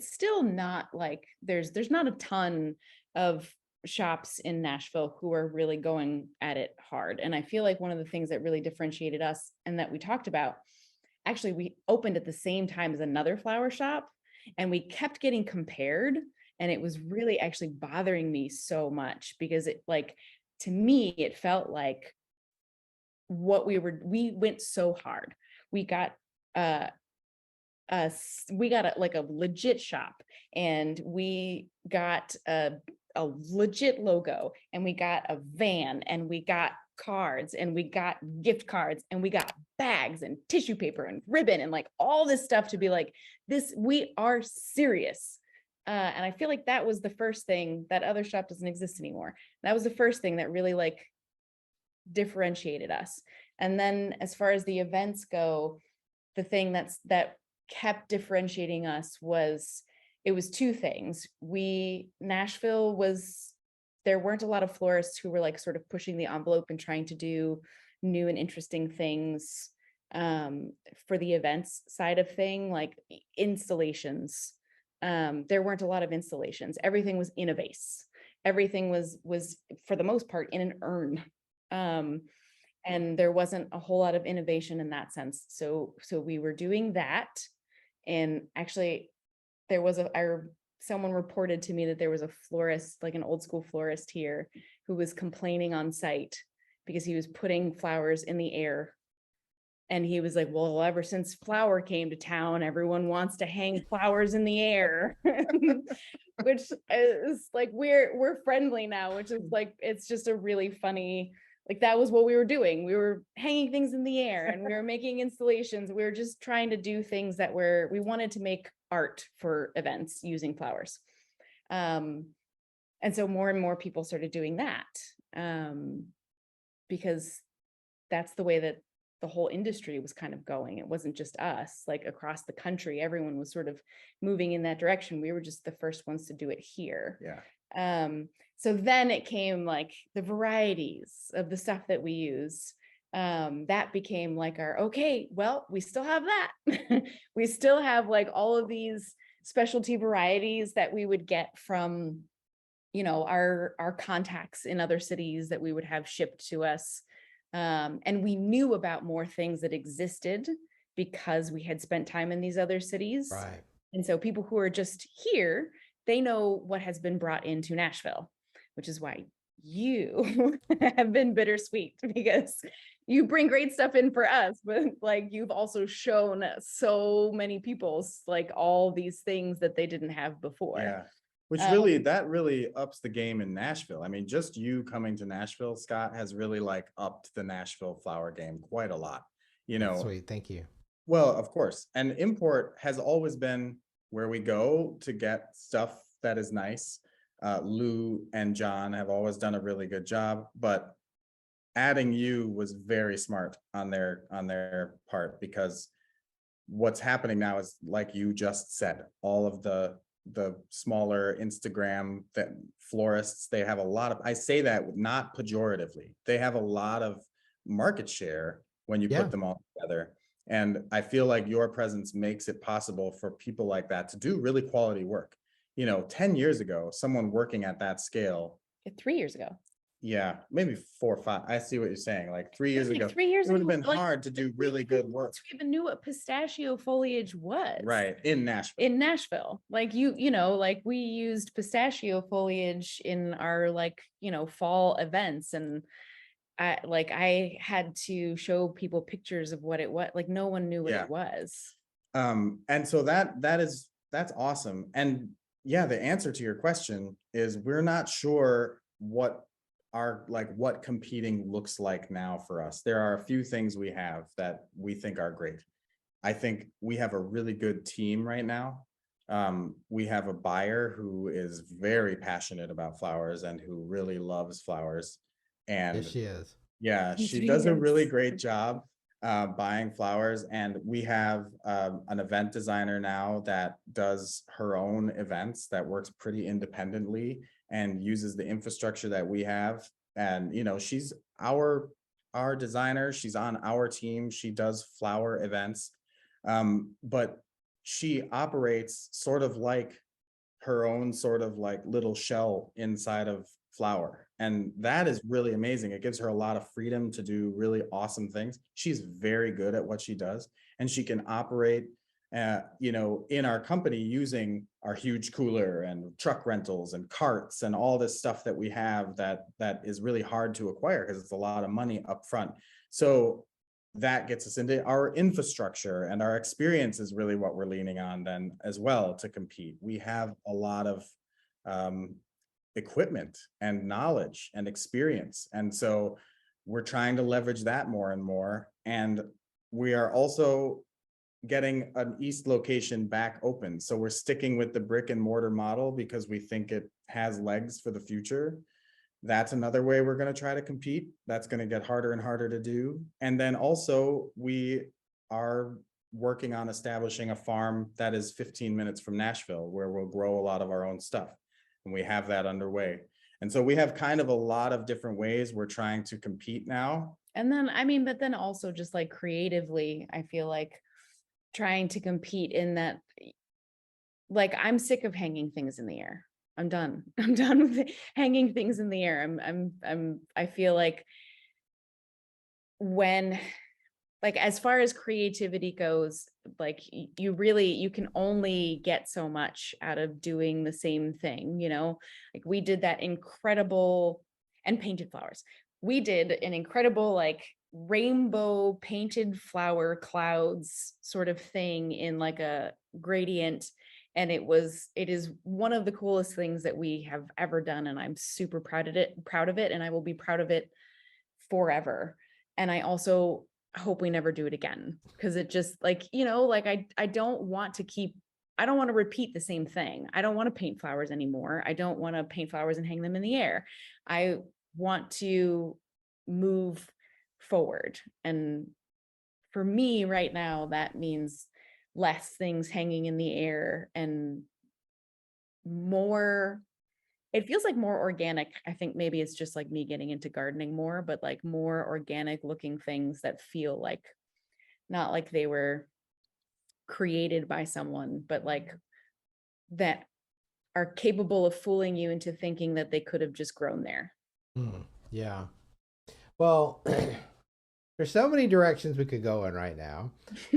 still not like there's not a ton of shops in Nashville who are really going at it hard. And I feel like one of the things that really differentiated us and that we talked about, actually we opened at the same time as another flower shop and we kept getting compared, and it was really actually bothering me so much because it, like, to me it felt like we went so hard. We got like a legit shop, and we got a legit logo, and we got a van, and we got cards, and we got gift cards, and we got bags and tissue paper and ribbon and like all this stuff to be like, this, we are serious. And I feel like that was the first thing. That other shop doesn't exist anymore. That was the first thing that really like differentiated us. And then as far as the events go, the thing that kept differentiating us was, it was two things. Nashville was, there weren't a lot of florists who were like sort of pushing the envelope and trying to do new and interesting things for the events side of thing, like installations. There weren't a lot of installations. Everything was in a vase. Everything was for the most part in an urn. And there wasn't a whole lot of innovation in that sense. So we were doing that. And actually there was someone reported to me that there was a florist, like an old school florist here, who was complaining on site because he was putting flowers in the air. And he was like, well, ever since flower came to town, everyone wants to hang flowers in the air, which is like, we're friendly now, which is like, it's just a really funny, like, that was what we were doing. We were hanging things in the air and we were making installations. We were just trying to do things that we wanted to make art for events using flowers. And so more and more people started doing that because that's the way that the whole industry was kind of going. It wasn't just us, like across the country, everyone was sort of moving in that direction. We were just the first ones to do it here. Yeah. So then it came like the varieties of the stuff that we use. That became like okay, well, we still have that. We still have like all of these specialty varieties that we would get from, our contacts in other cities that we would have shipped to us. And we knew about more things that existed because we had spent time in these other cities. Right. And so people who are just here, they know what has been brought into Nashville, which is why you have been bittersweet, because you bring great stuff in for us, but like you've also shown so many people like all these things that they didn't have before. Yeah. Which that really ups the game in Nashville. I mean, just you coming to Nashville, Scott, has really like upped the Nashville flower game quite a lot. Sweet, thank you. Well, of course. And import has always been where we go to get stuff that is nice. Lou and John have always done a really good job, but adding you was very smart on their part, because what's happening now is, like you just said, all of the smaller Instagram that florists, they have a lot of, I say that not pejoratively, they have a lot of market share when you put them all together. And I feel like your presence makes it possible for people like that to do really quality work. 10 years ago, someone working at that scale. 3 years ago. Yeah, maybe 4 or 5. I see what you're saying. Like 3 years ago, 3 years it would have ago, been hard to do really good work. We even knew what pistachio foliage was. Right, in Nashville. Like like we used pistachio foliage in our fall events, and I had to show people pictures of what it was. Like no one knew what it was. And so that's awesome. And yeah, the answer to your question is we're not sure what competing looks like now for us. There are a few things we have that we think are great. I think we have a really good team right now. We have a buyer who is very passionate about flowers and who really loves flowers. And yes, she is. Yeah, she does a really great job buying flowers. And we have an event designer now that does her own events, that works pretty independently and uses the infrastructure that we have. And she's our designer, she's on our team, she does flower events, but she operates sort of like her own sort of like little shell inside of flower, and that is really amazing. It gives her a lot of freedom to do really awesome things. She's very good at what she does, and she can operate in our company using our huge cooler and truck rentals and carts and all this stuff that we have that is really hard to acquire because it's a lot of money up front. So that gets us into our infrastructure, and our experience is really what we're leaning on then as well to compete. We have a lot of equipment and knowledge and experience. And so we're trying to leverage that more and more. And we are also getting an east location back open. So we're sticking with the brick and mortar model because we think it has legs for the future. That's another way we're going to try to compete. That's going to get harder and harder to do. And then also we are working on establishing a farm that is 15 minutes from Nashville, where we'll grow a lot of our own stuff. And we have that underway. And so we have kind of a lot of different ways we're trying to compete now. And then, I mean, but then also just like creatively, I feel like trying to compete in that, like, I'm sick of hanging things in the air. I'm done. I'm done with hanging things in the air. I feel like when, like, as far as creativity goes, like you can only get so much out of doing the same thing, you know, like we did that incredible, and painted flowers. We did an incredible, like, rainbow painted flower clouds sort of thing in like a gradient. And it is one of the coolest things that we have ever done. And I'm super proud of it. And I will be proud of it forever. And I also hope we never do it again, because it just, like, you know, like I don't want to repeat the same thing. I don't want to paint flowers anymore. I don't want to paint flowers and hang them in the air. I want to move forward. And for me right now, that means less things hanging in the air and more, it feels like more organic. I think maybe it's just like me getting into gardening more, but like more organic looking things that feel like, not like they were created by someone, but like that are capable of fooling you into thinking that they could have just grown there. Yeah. Well, there's so many directions we could go in right now.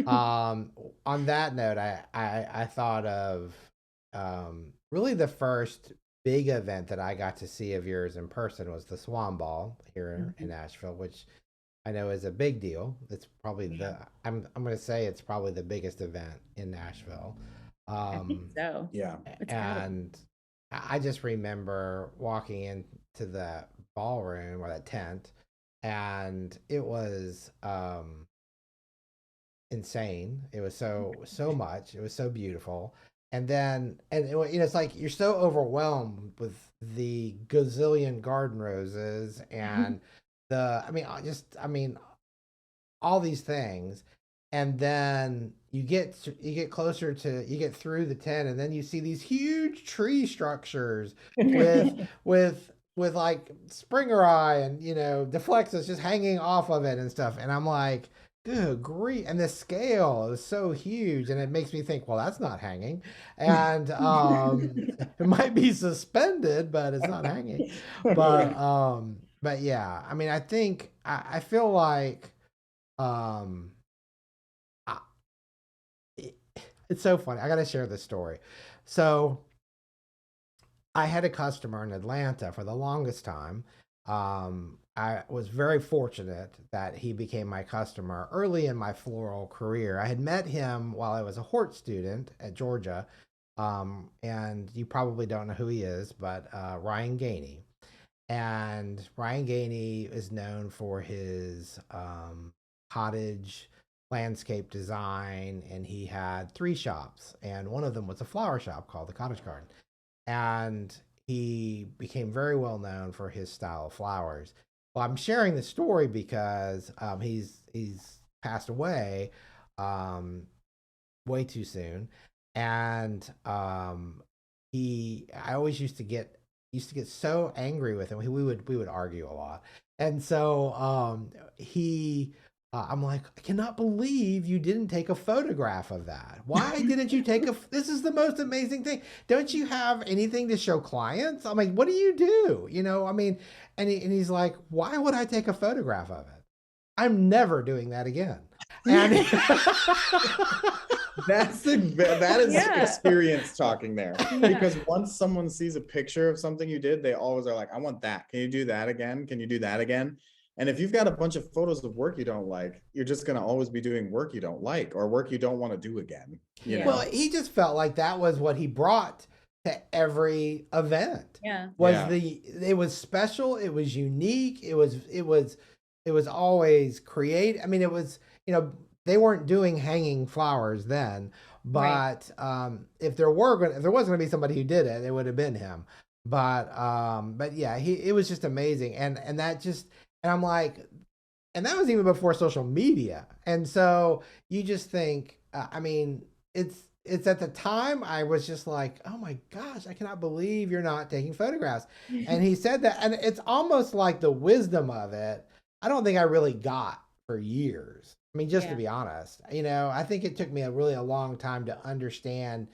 On that note, I thought of really the first big event that I got to see of yours in person was the Swan Ball here in Nashville, which I know is a big deal. It's probably I'm going to say it's probably the biggest event in Nashville. I think so. Yeah. And I just remember walking into the ballroom or that tent, and it was insane. It was so much. It was so beautiful. And then, you know, it's like you're so overwhelmed with the gazillion garden roses and I mean, all these things. And then you get closer to, you get through the tent, and then you see these huge tree structures with like Springer Eye and, you know, Deflexus just hanging off of it and stuff. And I'm like, good grief. And the scale is so huge, and it makes me think, well, that's not hanging. And it might be suspended, but it's not hanging. But yeah, I mean, I think I feel like it's so funny. I got to share this story. So I had a customer in Atlanta for the longest time. I was very fortunate that he became my customer early in my floral career. I had met him while I was a Hort student at Georgia. And you probably don't know who he is, but Ryan Gainey. And Ryan Gainey is known for his cottage landscape design, and he had 3 shops, and one of them was a flower shop called the Cottage Garden. And he became very well known for his style of flowers. Well, I'm sharing this story because he's passed away way too soon, and I always used to get so angry with him. We would argue a lot, and so I'm like, I cannot believe you didn't take a photograph of that. Why didn't you take this is the most amazing thing. Don't you have anything to show clients? I'm like, what do you do? You know, I mean, and he's like, why would I take a photograph of it? I'm never doing that again. And that is experience talking there. Because once someone sees a picture of something you did, they always are like, I want that. Can you do that again? Can you do that again? And if you've got a bunch of photos of work you don't like, you're just going to always be doing work you don't like or work you don't want to do again. You Yeah. Well, know? he just felt like that was what he brought to every event. Yeah. Was Yeah. it was special, it was unique, it was always creative. I mean, it was, you know, they weren't doing hanging flowers then, Right. but if there was going to be somebody who did it, it would have been him. But yeah, it was just amazing, and that just, and I'm like, and that was even before social media. And so you just think, I mean, it's at the time I was just like, oh my gosh, I cannot believe you're not taking photographs. And he said that, and it's almost like the wisdom of it. I don't think I really got for years. I mean, just to Yeah. be honest, you know, I think it took me a long time to understand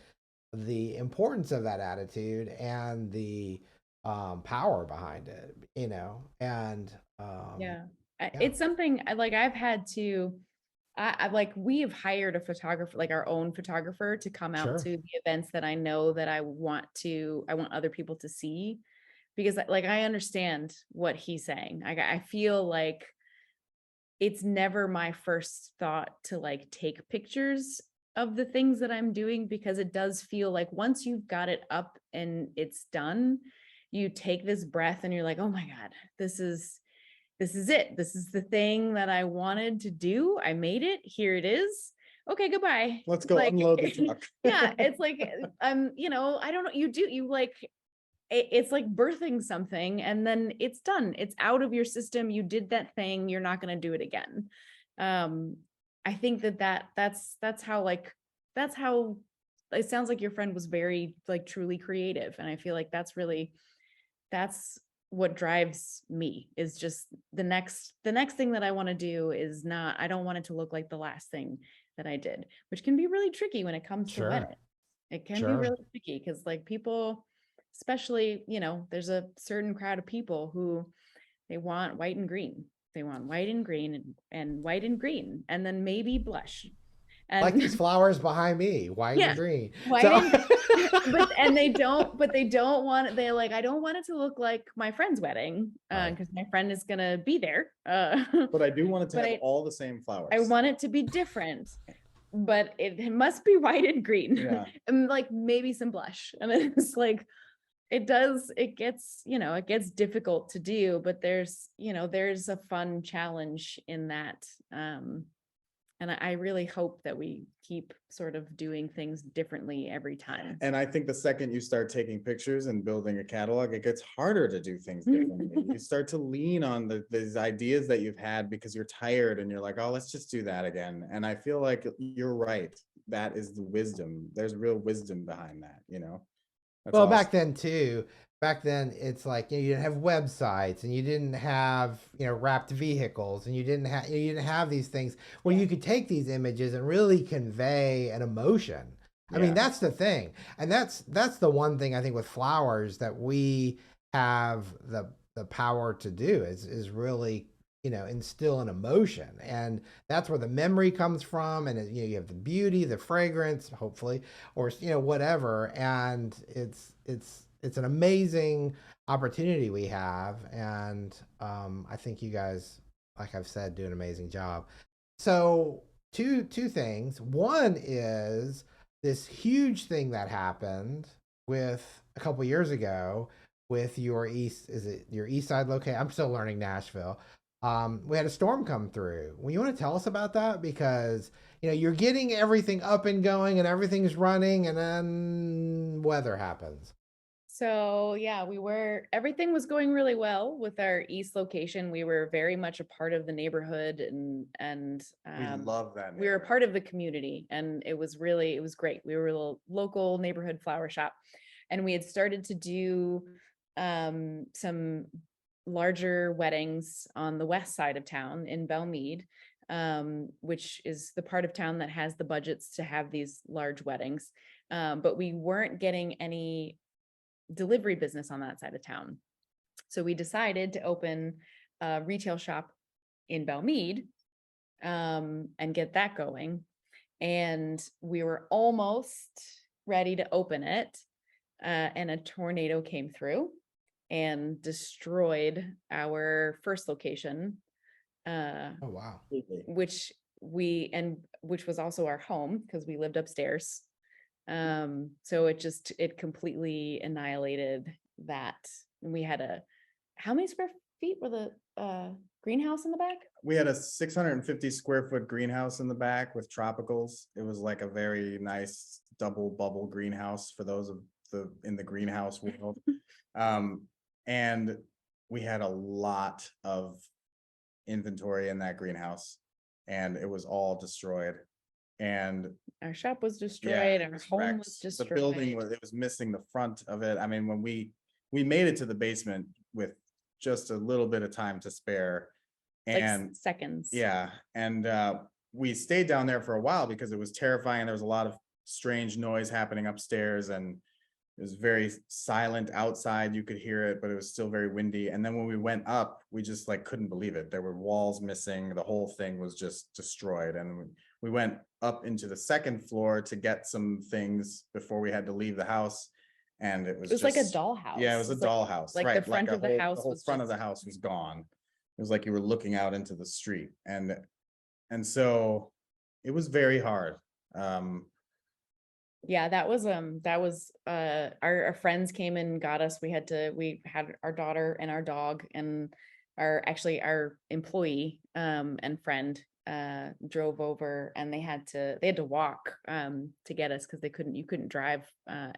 the importance of that attitude and the power behind it, you know, and Yeah. yeah, It's something I've had to, I like, we have hired a photographer, like our own photographer, to come out sure. to the events that I know that I want other people to see, because like I understand what he's saying. I feel like it's never my first thought to like take pictures of the things that I'm doing, because it does feel like once you've got it up and it's done, you take this breath and you're like, oh my God, this is it. This is the thing that I wanted to do. I made it. Here it is. Okay, goodbye. Let's go Like, unload the truck. yeah, it's like, you know, I don't know. You like, it's like birthing something and then it's done. It's out of your system. You did that thing. You're not going to do it again. Um, I think that's how, like, that's how it sounds like your friend was very like truly creative. And I feel like that's what drives me, is just the next thing that I want to do is not, I don't want it to look like the last thing that I did, which can be really tricky when it comes to Sure. weddings. It can be Sure. really tricky because like people, especially, you know, there's a certain crowd of people who they want white and green. They want white and green and white and green and then maybe blush. Like these And flowers behind me, white and yeah, green. white So and but they don't want it, they like, I don't want it to look like my friend's wedding, right. because my friend is gonna be there. But I do want it to But have all the same I flowers. want it to be different, but it must be white and green. Yeah. And like maybe some blush. And it's like, it gets, you know, it gets difficult to do, but there's, you know, there's a fun challenge in that. And I really hope that we keep sort of doing things differently every time. And I think the second you start taking pictures and building a catalog, it gets harder to do things differently. You start to lean on these ideas that you've had because you're tired and you're like, oh, let's just do that again. And I feel like you're right. That is the wisdom. There's real wisdom behind that, you know? That's Well, awesome. back then too, back then it's like, you know, you didn't have websites and you didn't have, you know, wrapped vehicles, and you didn't have these things where Yeah. you could take these images and really convey an emotion. I mean, Yeah. that's the thing. And that's the one thing I think with flowers that we have the power to do is really, you know, instill an emotion. And that's where the memory comes from. And you know, you have the beauty, the fragrance, hopefully, or, you know, whatever. And it's an amazing opportunity we have. And I think you guys, like I've said, do an amazing job. So two things. One is this huge thing that happened with a couple years ago with your east side location? I'm still learning Nashville. We had a storm come through. Well, you want to tell us about that? Because, you know, you're getting everything up and going and everything's running, and then weather happens. So yeah, everything was going really well with our east location. We were very much a part of the neighborhood, and We love that. we were a part of the community, and it was great. We were a little local neighborhood flower shop, and we had started to do some larger weddings on the west side of town in Belmead, which is the part of town that has the budgets to have these large weddings. But we weren't getting any delivery business on that side of town. So we decided to open a retail shop in Belmead, and get that going. And we were almost ready to open it, and a tornado came through and destroyed our first location. Oh, wow. which which was also our home because we lived upstairs. So it completely annihilated that. And we had how many square feet were the greenhouse in the back? We had a 650 square foot greenhouse in the back with tropicals. It was like a very nice double bubble greenhouse for those of in the greenhouse world. And we had a lot of inventory in that greenhouse, and it was all destroyed. And Our shop was destroyed, yeah, our home was the destroyed. building was, it was missing the front of it. I mean, when we made it to the basement with just a little bit of time to spare, Like and seconds. yeah, and we stayed down there for a while because it was terrifying. There was a lot of strange noise happening upstairs, and it was very silent outside. You could hear it, but it was still very windy. And then when we went up, we just like couldn't believe it. There were walls missing. The whole thing was just destroyed. And we went up into the second floor to get some things before we had to leave the house. And it was just like a dollhouse. Yeah, it was a dollhouse. Like right. the front of the house, the whole front of the house was gone. It was like you were looking out into the street. And so it was very hard. Yeah, that was our friends came and got us. We had our daughter and our dog and our employee and friend drove over, and they had to walk to get us because you couldn't drive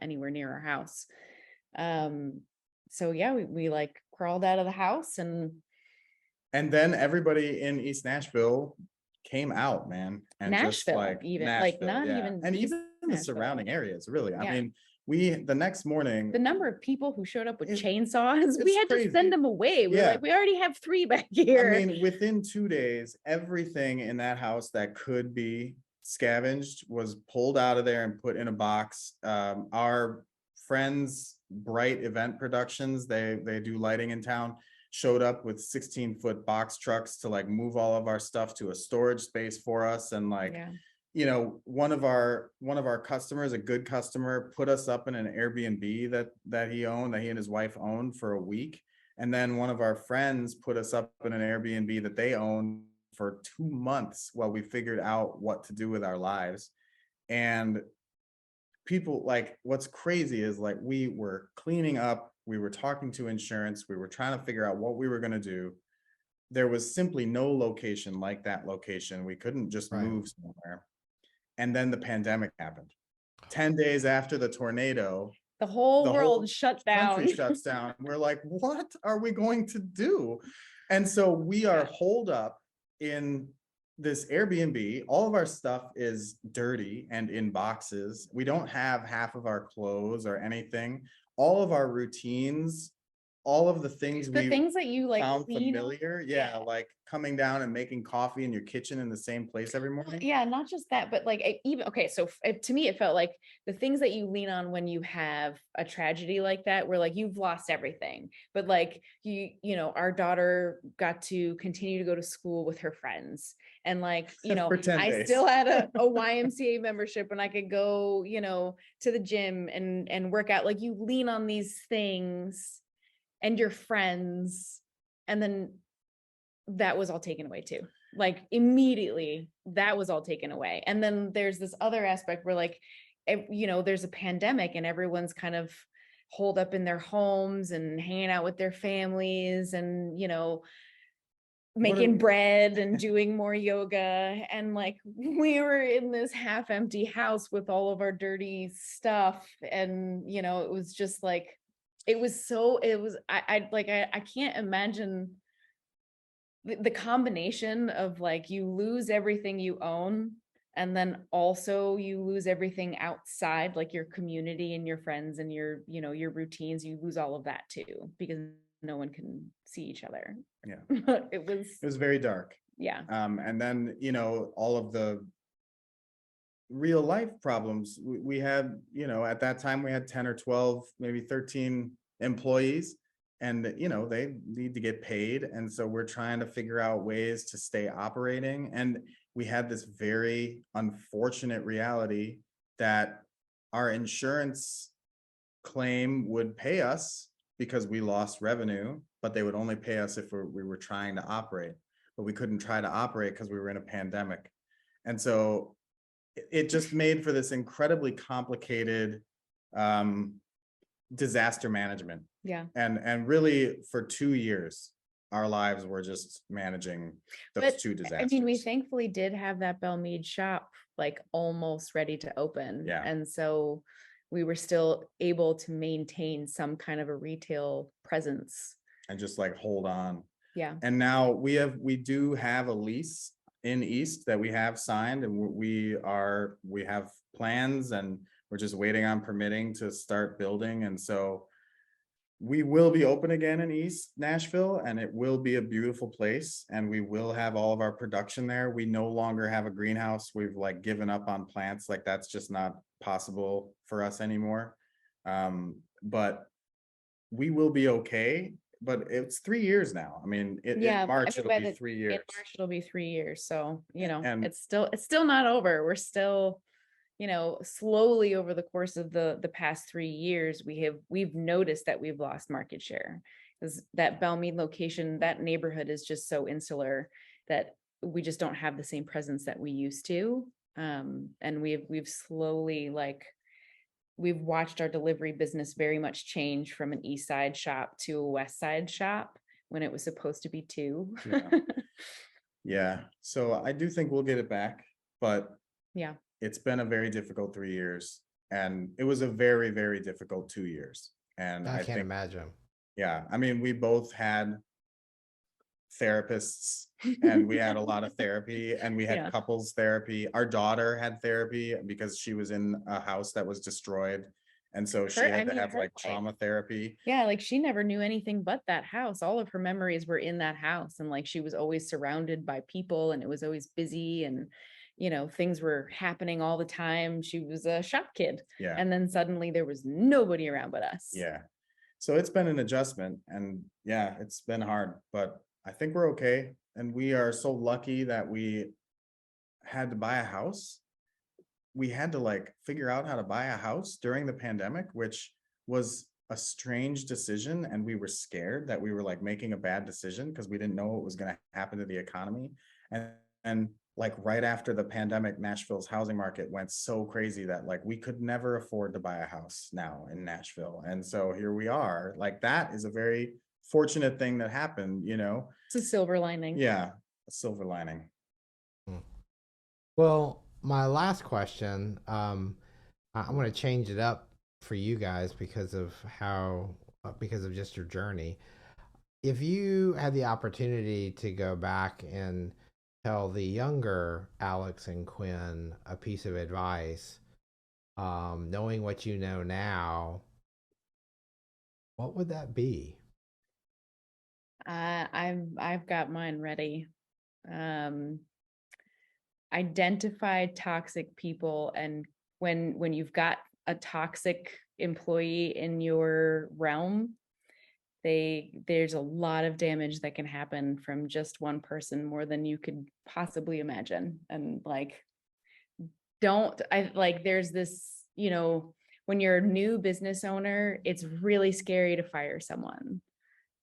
anywhere near our house. So yeah, we like crawled out of the house, and then everybody in East Nashville came out, man. And Nashville, just like even Nashville, like not even and East even the surrounding areas, really. Yeah. I mean, the next morning, the number of people who showed up with chainsaws, we had crazy. to send them away. We were like, we already have 3 back here. I mean, within 2 days, everything in that house that could be scavenged was pulled out of there and put in a box. Our friends, Bright Event Productions, they do lighting in town, showed up with 16-foot box trucks to like move all of our stuff to a storage space for us. And like, you know, one of our customers, a good customer, put us up in an Airbnb that he and his wife owned for a week. And then one of our friends put us up in an Airbnb that they owned for 2 months while we figured out what to do with our lives. And people, like, what's crazy is like we were cleaning up, we were talking to insurance, we were trying to figure out what we were going to do. There was simply no location like that location. We couldn't just move somewhere. And then the pandemic happened. 10 days after the tornado, the whole world shut down. Country shuts down. We're like, what are we going to do? And so we are holed up in this Airbnb. All of our stuff is dirty and in boxes. We don't have half of our clothes or anything. All of our routines, all of the things that you like found familiar. Yeah, like coming down and making coffee in your kitchen in the same place every morning. Yeah, not just that, but like so to me it felt like the things that you lean on when you have a tragedy like that, where like you've lost everything, but like you know, our daughter got to continue to go to school with her friends, and like, you know, I still had a YMCA membership, and I could go, you know, to the gym and work out. Like you lean on these things and your friends, and then that was all taken away too. Like immediately that was all taken away. And then there's this other aspect where like, you know, there's a pandemic and everyone's kind of holed up in their homes and hanging out with their families and, you know, making bread and doing more yoga. And like, we were in this half empty house with all of our dirty stuff. And, you know, it was just like, I can't imagine the combination of like, you lose everything you own, and then also you lose everything outside, like your community and your friends and your, you know, your routines. You lose all of that too, because no one can see each other. Yeah. It was very dark. Yeah. And then, you know, all of the real life problems we had, you know, at that time we had 10 or 12, maybe 13 employees, and, you know, they need to get paid. And so we're trying to figure out ways to stay operating. And we had this very unfortunate reality that our insurance claim would pay us because we lost revenue, but they would only pay us if we were trying to operate. but we couldn't try to operate because we were in a pandemic. And so it just made for this incredibly complicated disaster management. Yeah. And really for 2 years, our lives were just managing those two disasters. I mean, we thankfully did have that Belle Meade shop like almost ready to open. Yeah. And so we were still able to maintain some kind of a retail presence. And just like hold on. Yeah. And now we do have a lease in East that we have signed, and we have plans, and we're just waiting on permitting to start building. And so we will be open again in East Nashville, and it will be a beautiful place, and we will have all of our production there. We no longer have a greenhouse. We've like given up on plants. Like that's just not possible for us anymore. But we will be okay. But it's 3 years now. I mean, in March it'll be 3 years. In March it'll be 3 years. So, you know, And it's still not over. We're still, you know, slowly over the course of the past 3 years, we've noticed that we've lost market share, because that Belle Meade location, that neighborhood is just so insular that we just don't have the same presence that we used to. And we've slowly we've watched our delivery business very much change from an East Side shop to a West Side shop when it was supposed to be two. Yeah. So I do think we'll get it back, but yeah, it's been a very difficult 3 years, and it was a very, very difficult 2 years. And I can't imagine. Yeah. I mean, we both had therapists, and we had a lot of therapy, and we had couples therapy. Our daughter had therapy because she was in a house that was destroyed, and so she had to have like trauma therapy. Yeah, like she never knew anything but that house. All of her memories were in that house, and like she was always surrounded by people, and it was always busy, and you know, things were happening all the time. She was a shop kid. Yeah. And then suddenly there was nobody around but us. Yeah. So it's been an adjustment, and yeah, it's been hard, but I think we're okay. And we are so lucky that we had to buy a house. We had to like figure out how to buy a house during the pandemic, which was a strange decision. And we were scared that we were like making a bad decision because we didn't know what was going to happen to the economy. And like right after the pandemic, Nashville's housing market went so crazy that like we could never afford to buy a house now in Nashville. And so here we are. Like that is a very fortunate thing that happened, you know. It's a silver lining. Yeah, a silver lining. Well, my last question, I'm going to change it up for you guys because of just your journey. If you had the opportunity to go back and tell the younger Alex and Quinn a piece of advice, knowing what you know now, what would that be? I've got mine ready. Identify toxic people, and when you've got a toxic employee in your realm, there's a lot of damage that can happen from just one person, more than you could possibly imagine. And there's this, you know, when you're a new business owner, it's really scary to fire someone.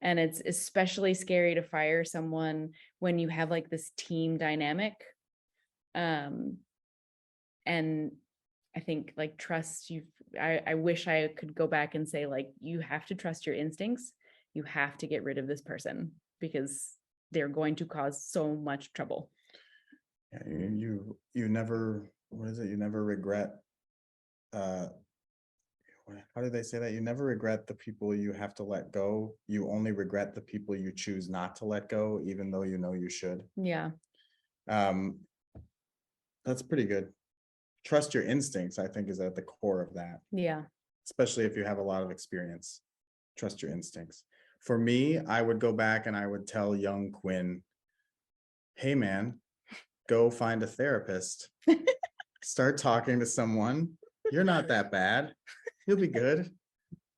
And it's especially scary to fire someone when you have like this team dynamic. And I think like trust, I wish I could go back and say, like, you have to trust your instincts. You have to get rid of this person because they're going to cause so much trouble. Yeah, you never, what is it? You never regret, how do they say that? You never regret the people you have to let go. You only regret the people you choose not to let go, even though you know you should. Yeah. That's pretty good. Trust your instincts, I think, is at the core of that. Yeah. Especially if you have a lot of experience. Trust your instincts. For me, I would go back and I would tell young Quinn, hey man, go find a therapist. Start talking to someone. You're not that bad. You'll be good.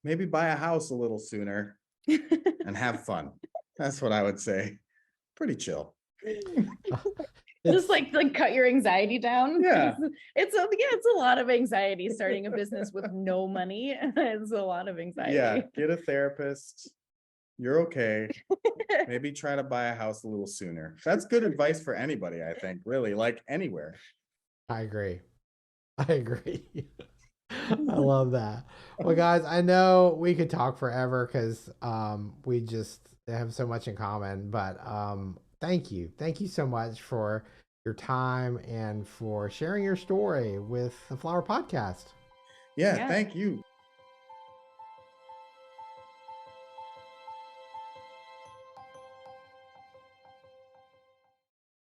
Maybe buy a house a little sooner and have fun. That's what I would say. Pretty chill. Just like cut your anxiety down. Yeah. It's a lot of anxiety starting a business with no money. It's a lot of anxiety. Yeah, get a therapist. You're okay. Maybe try to buy a house a little sooner. That's good advice for anybody, I think, really, like anywhere. I agree. I agree. I love that. Well, guys, I know we could talk forever because we just have so much in common. But thank you. Thank you so much for your time and for sharing your story with the Flower Podcast. Yeah, Yeah. thank you.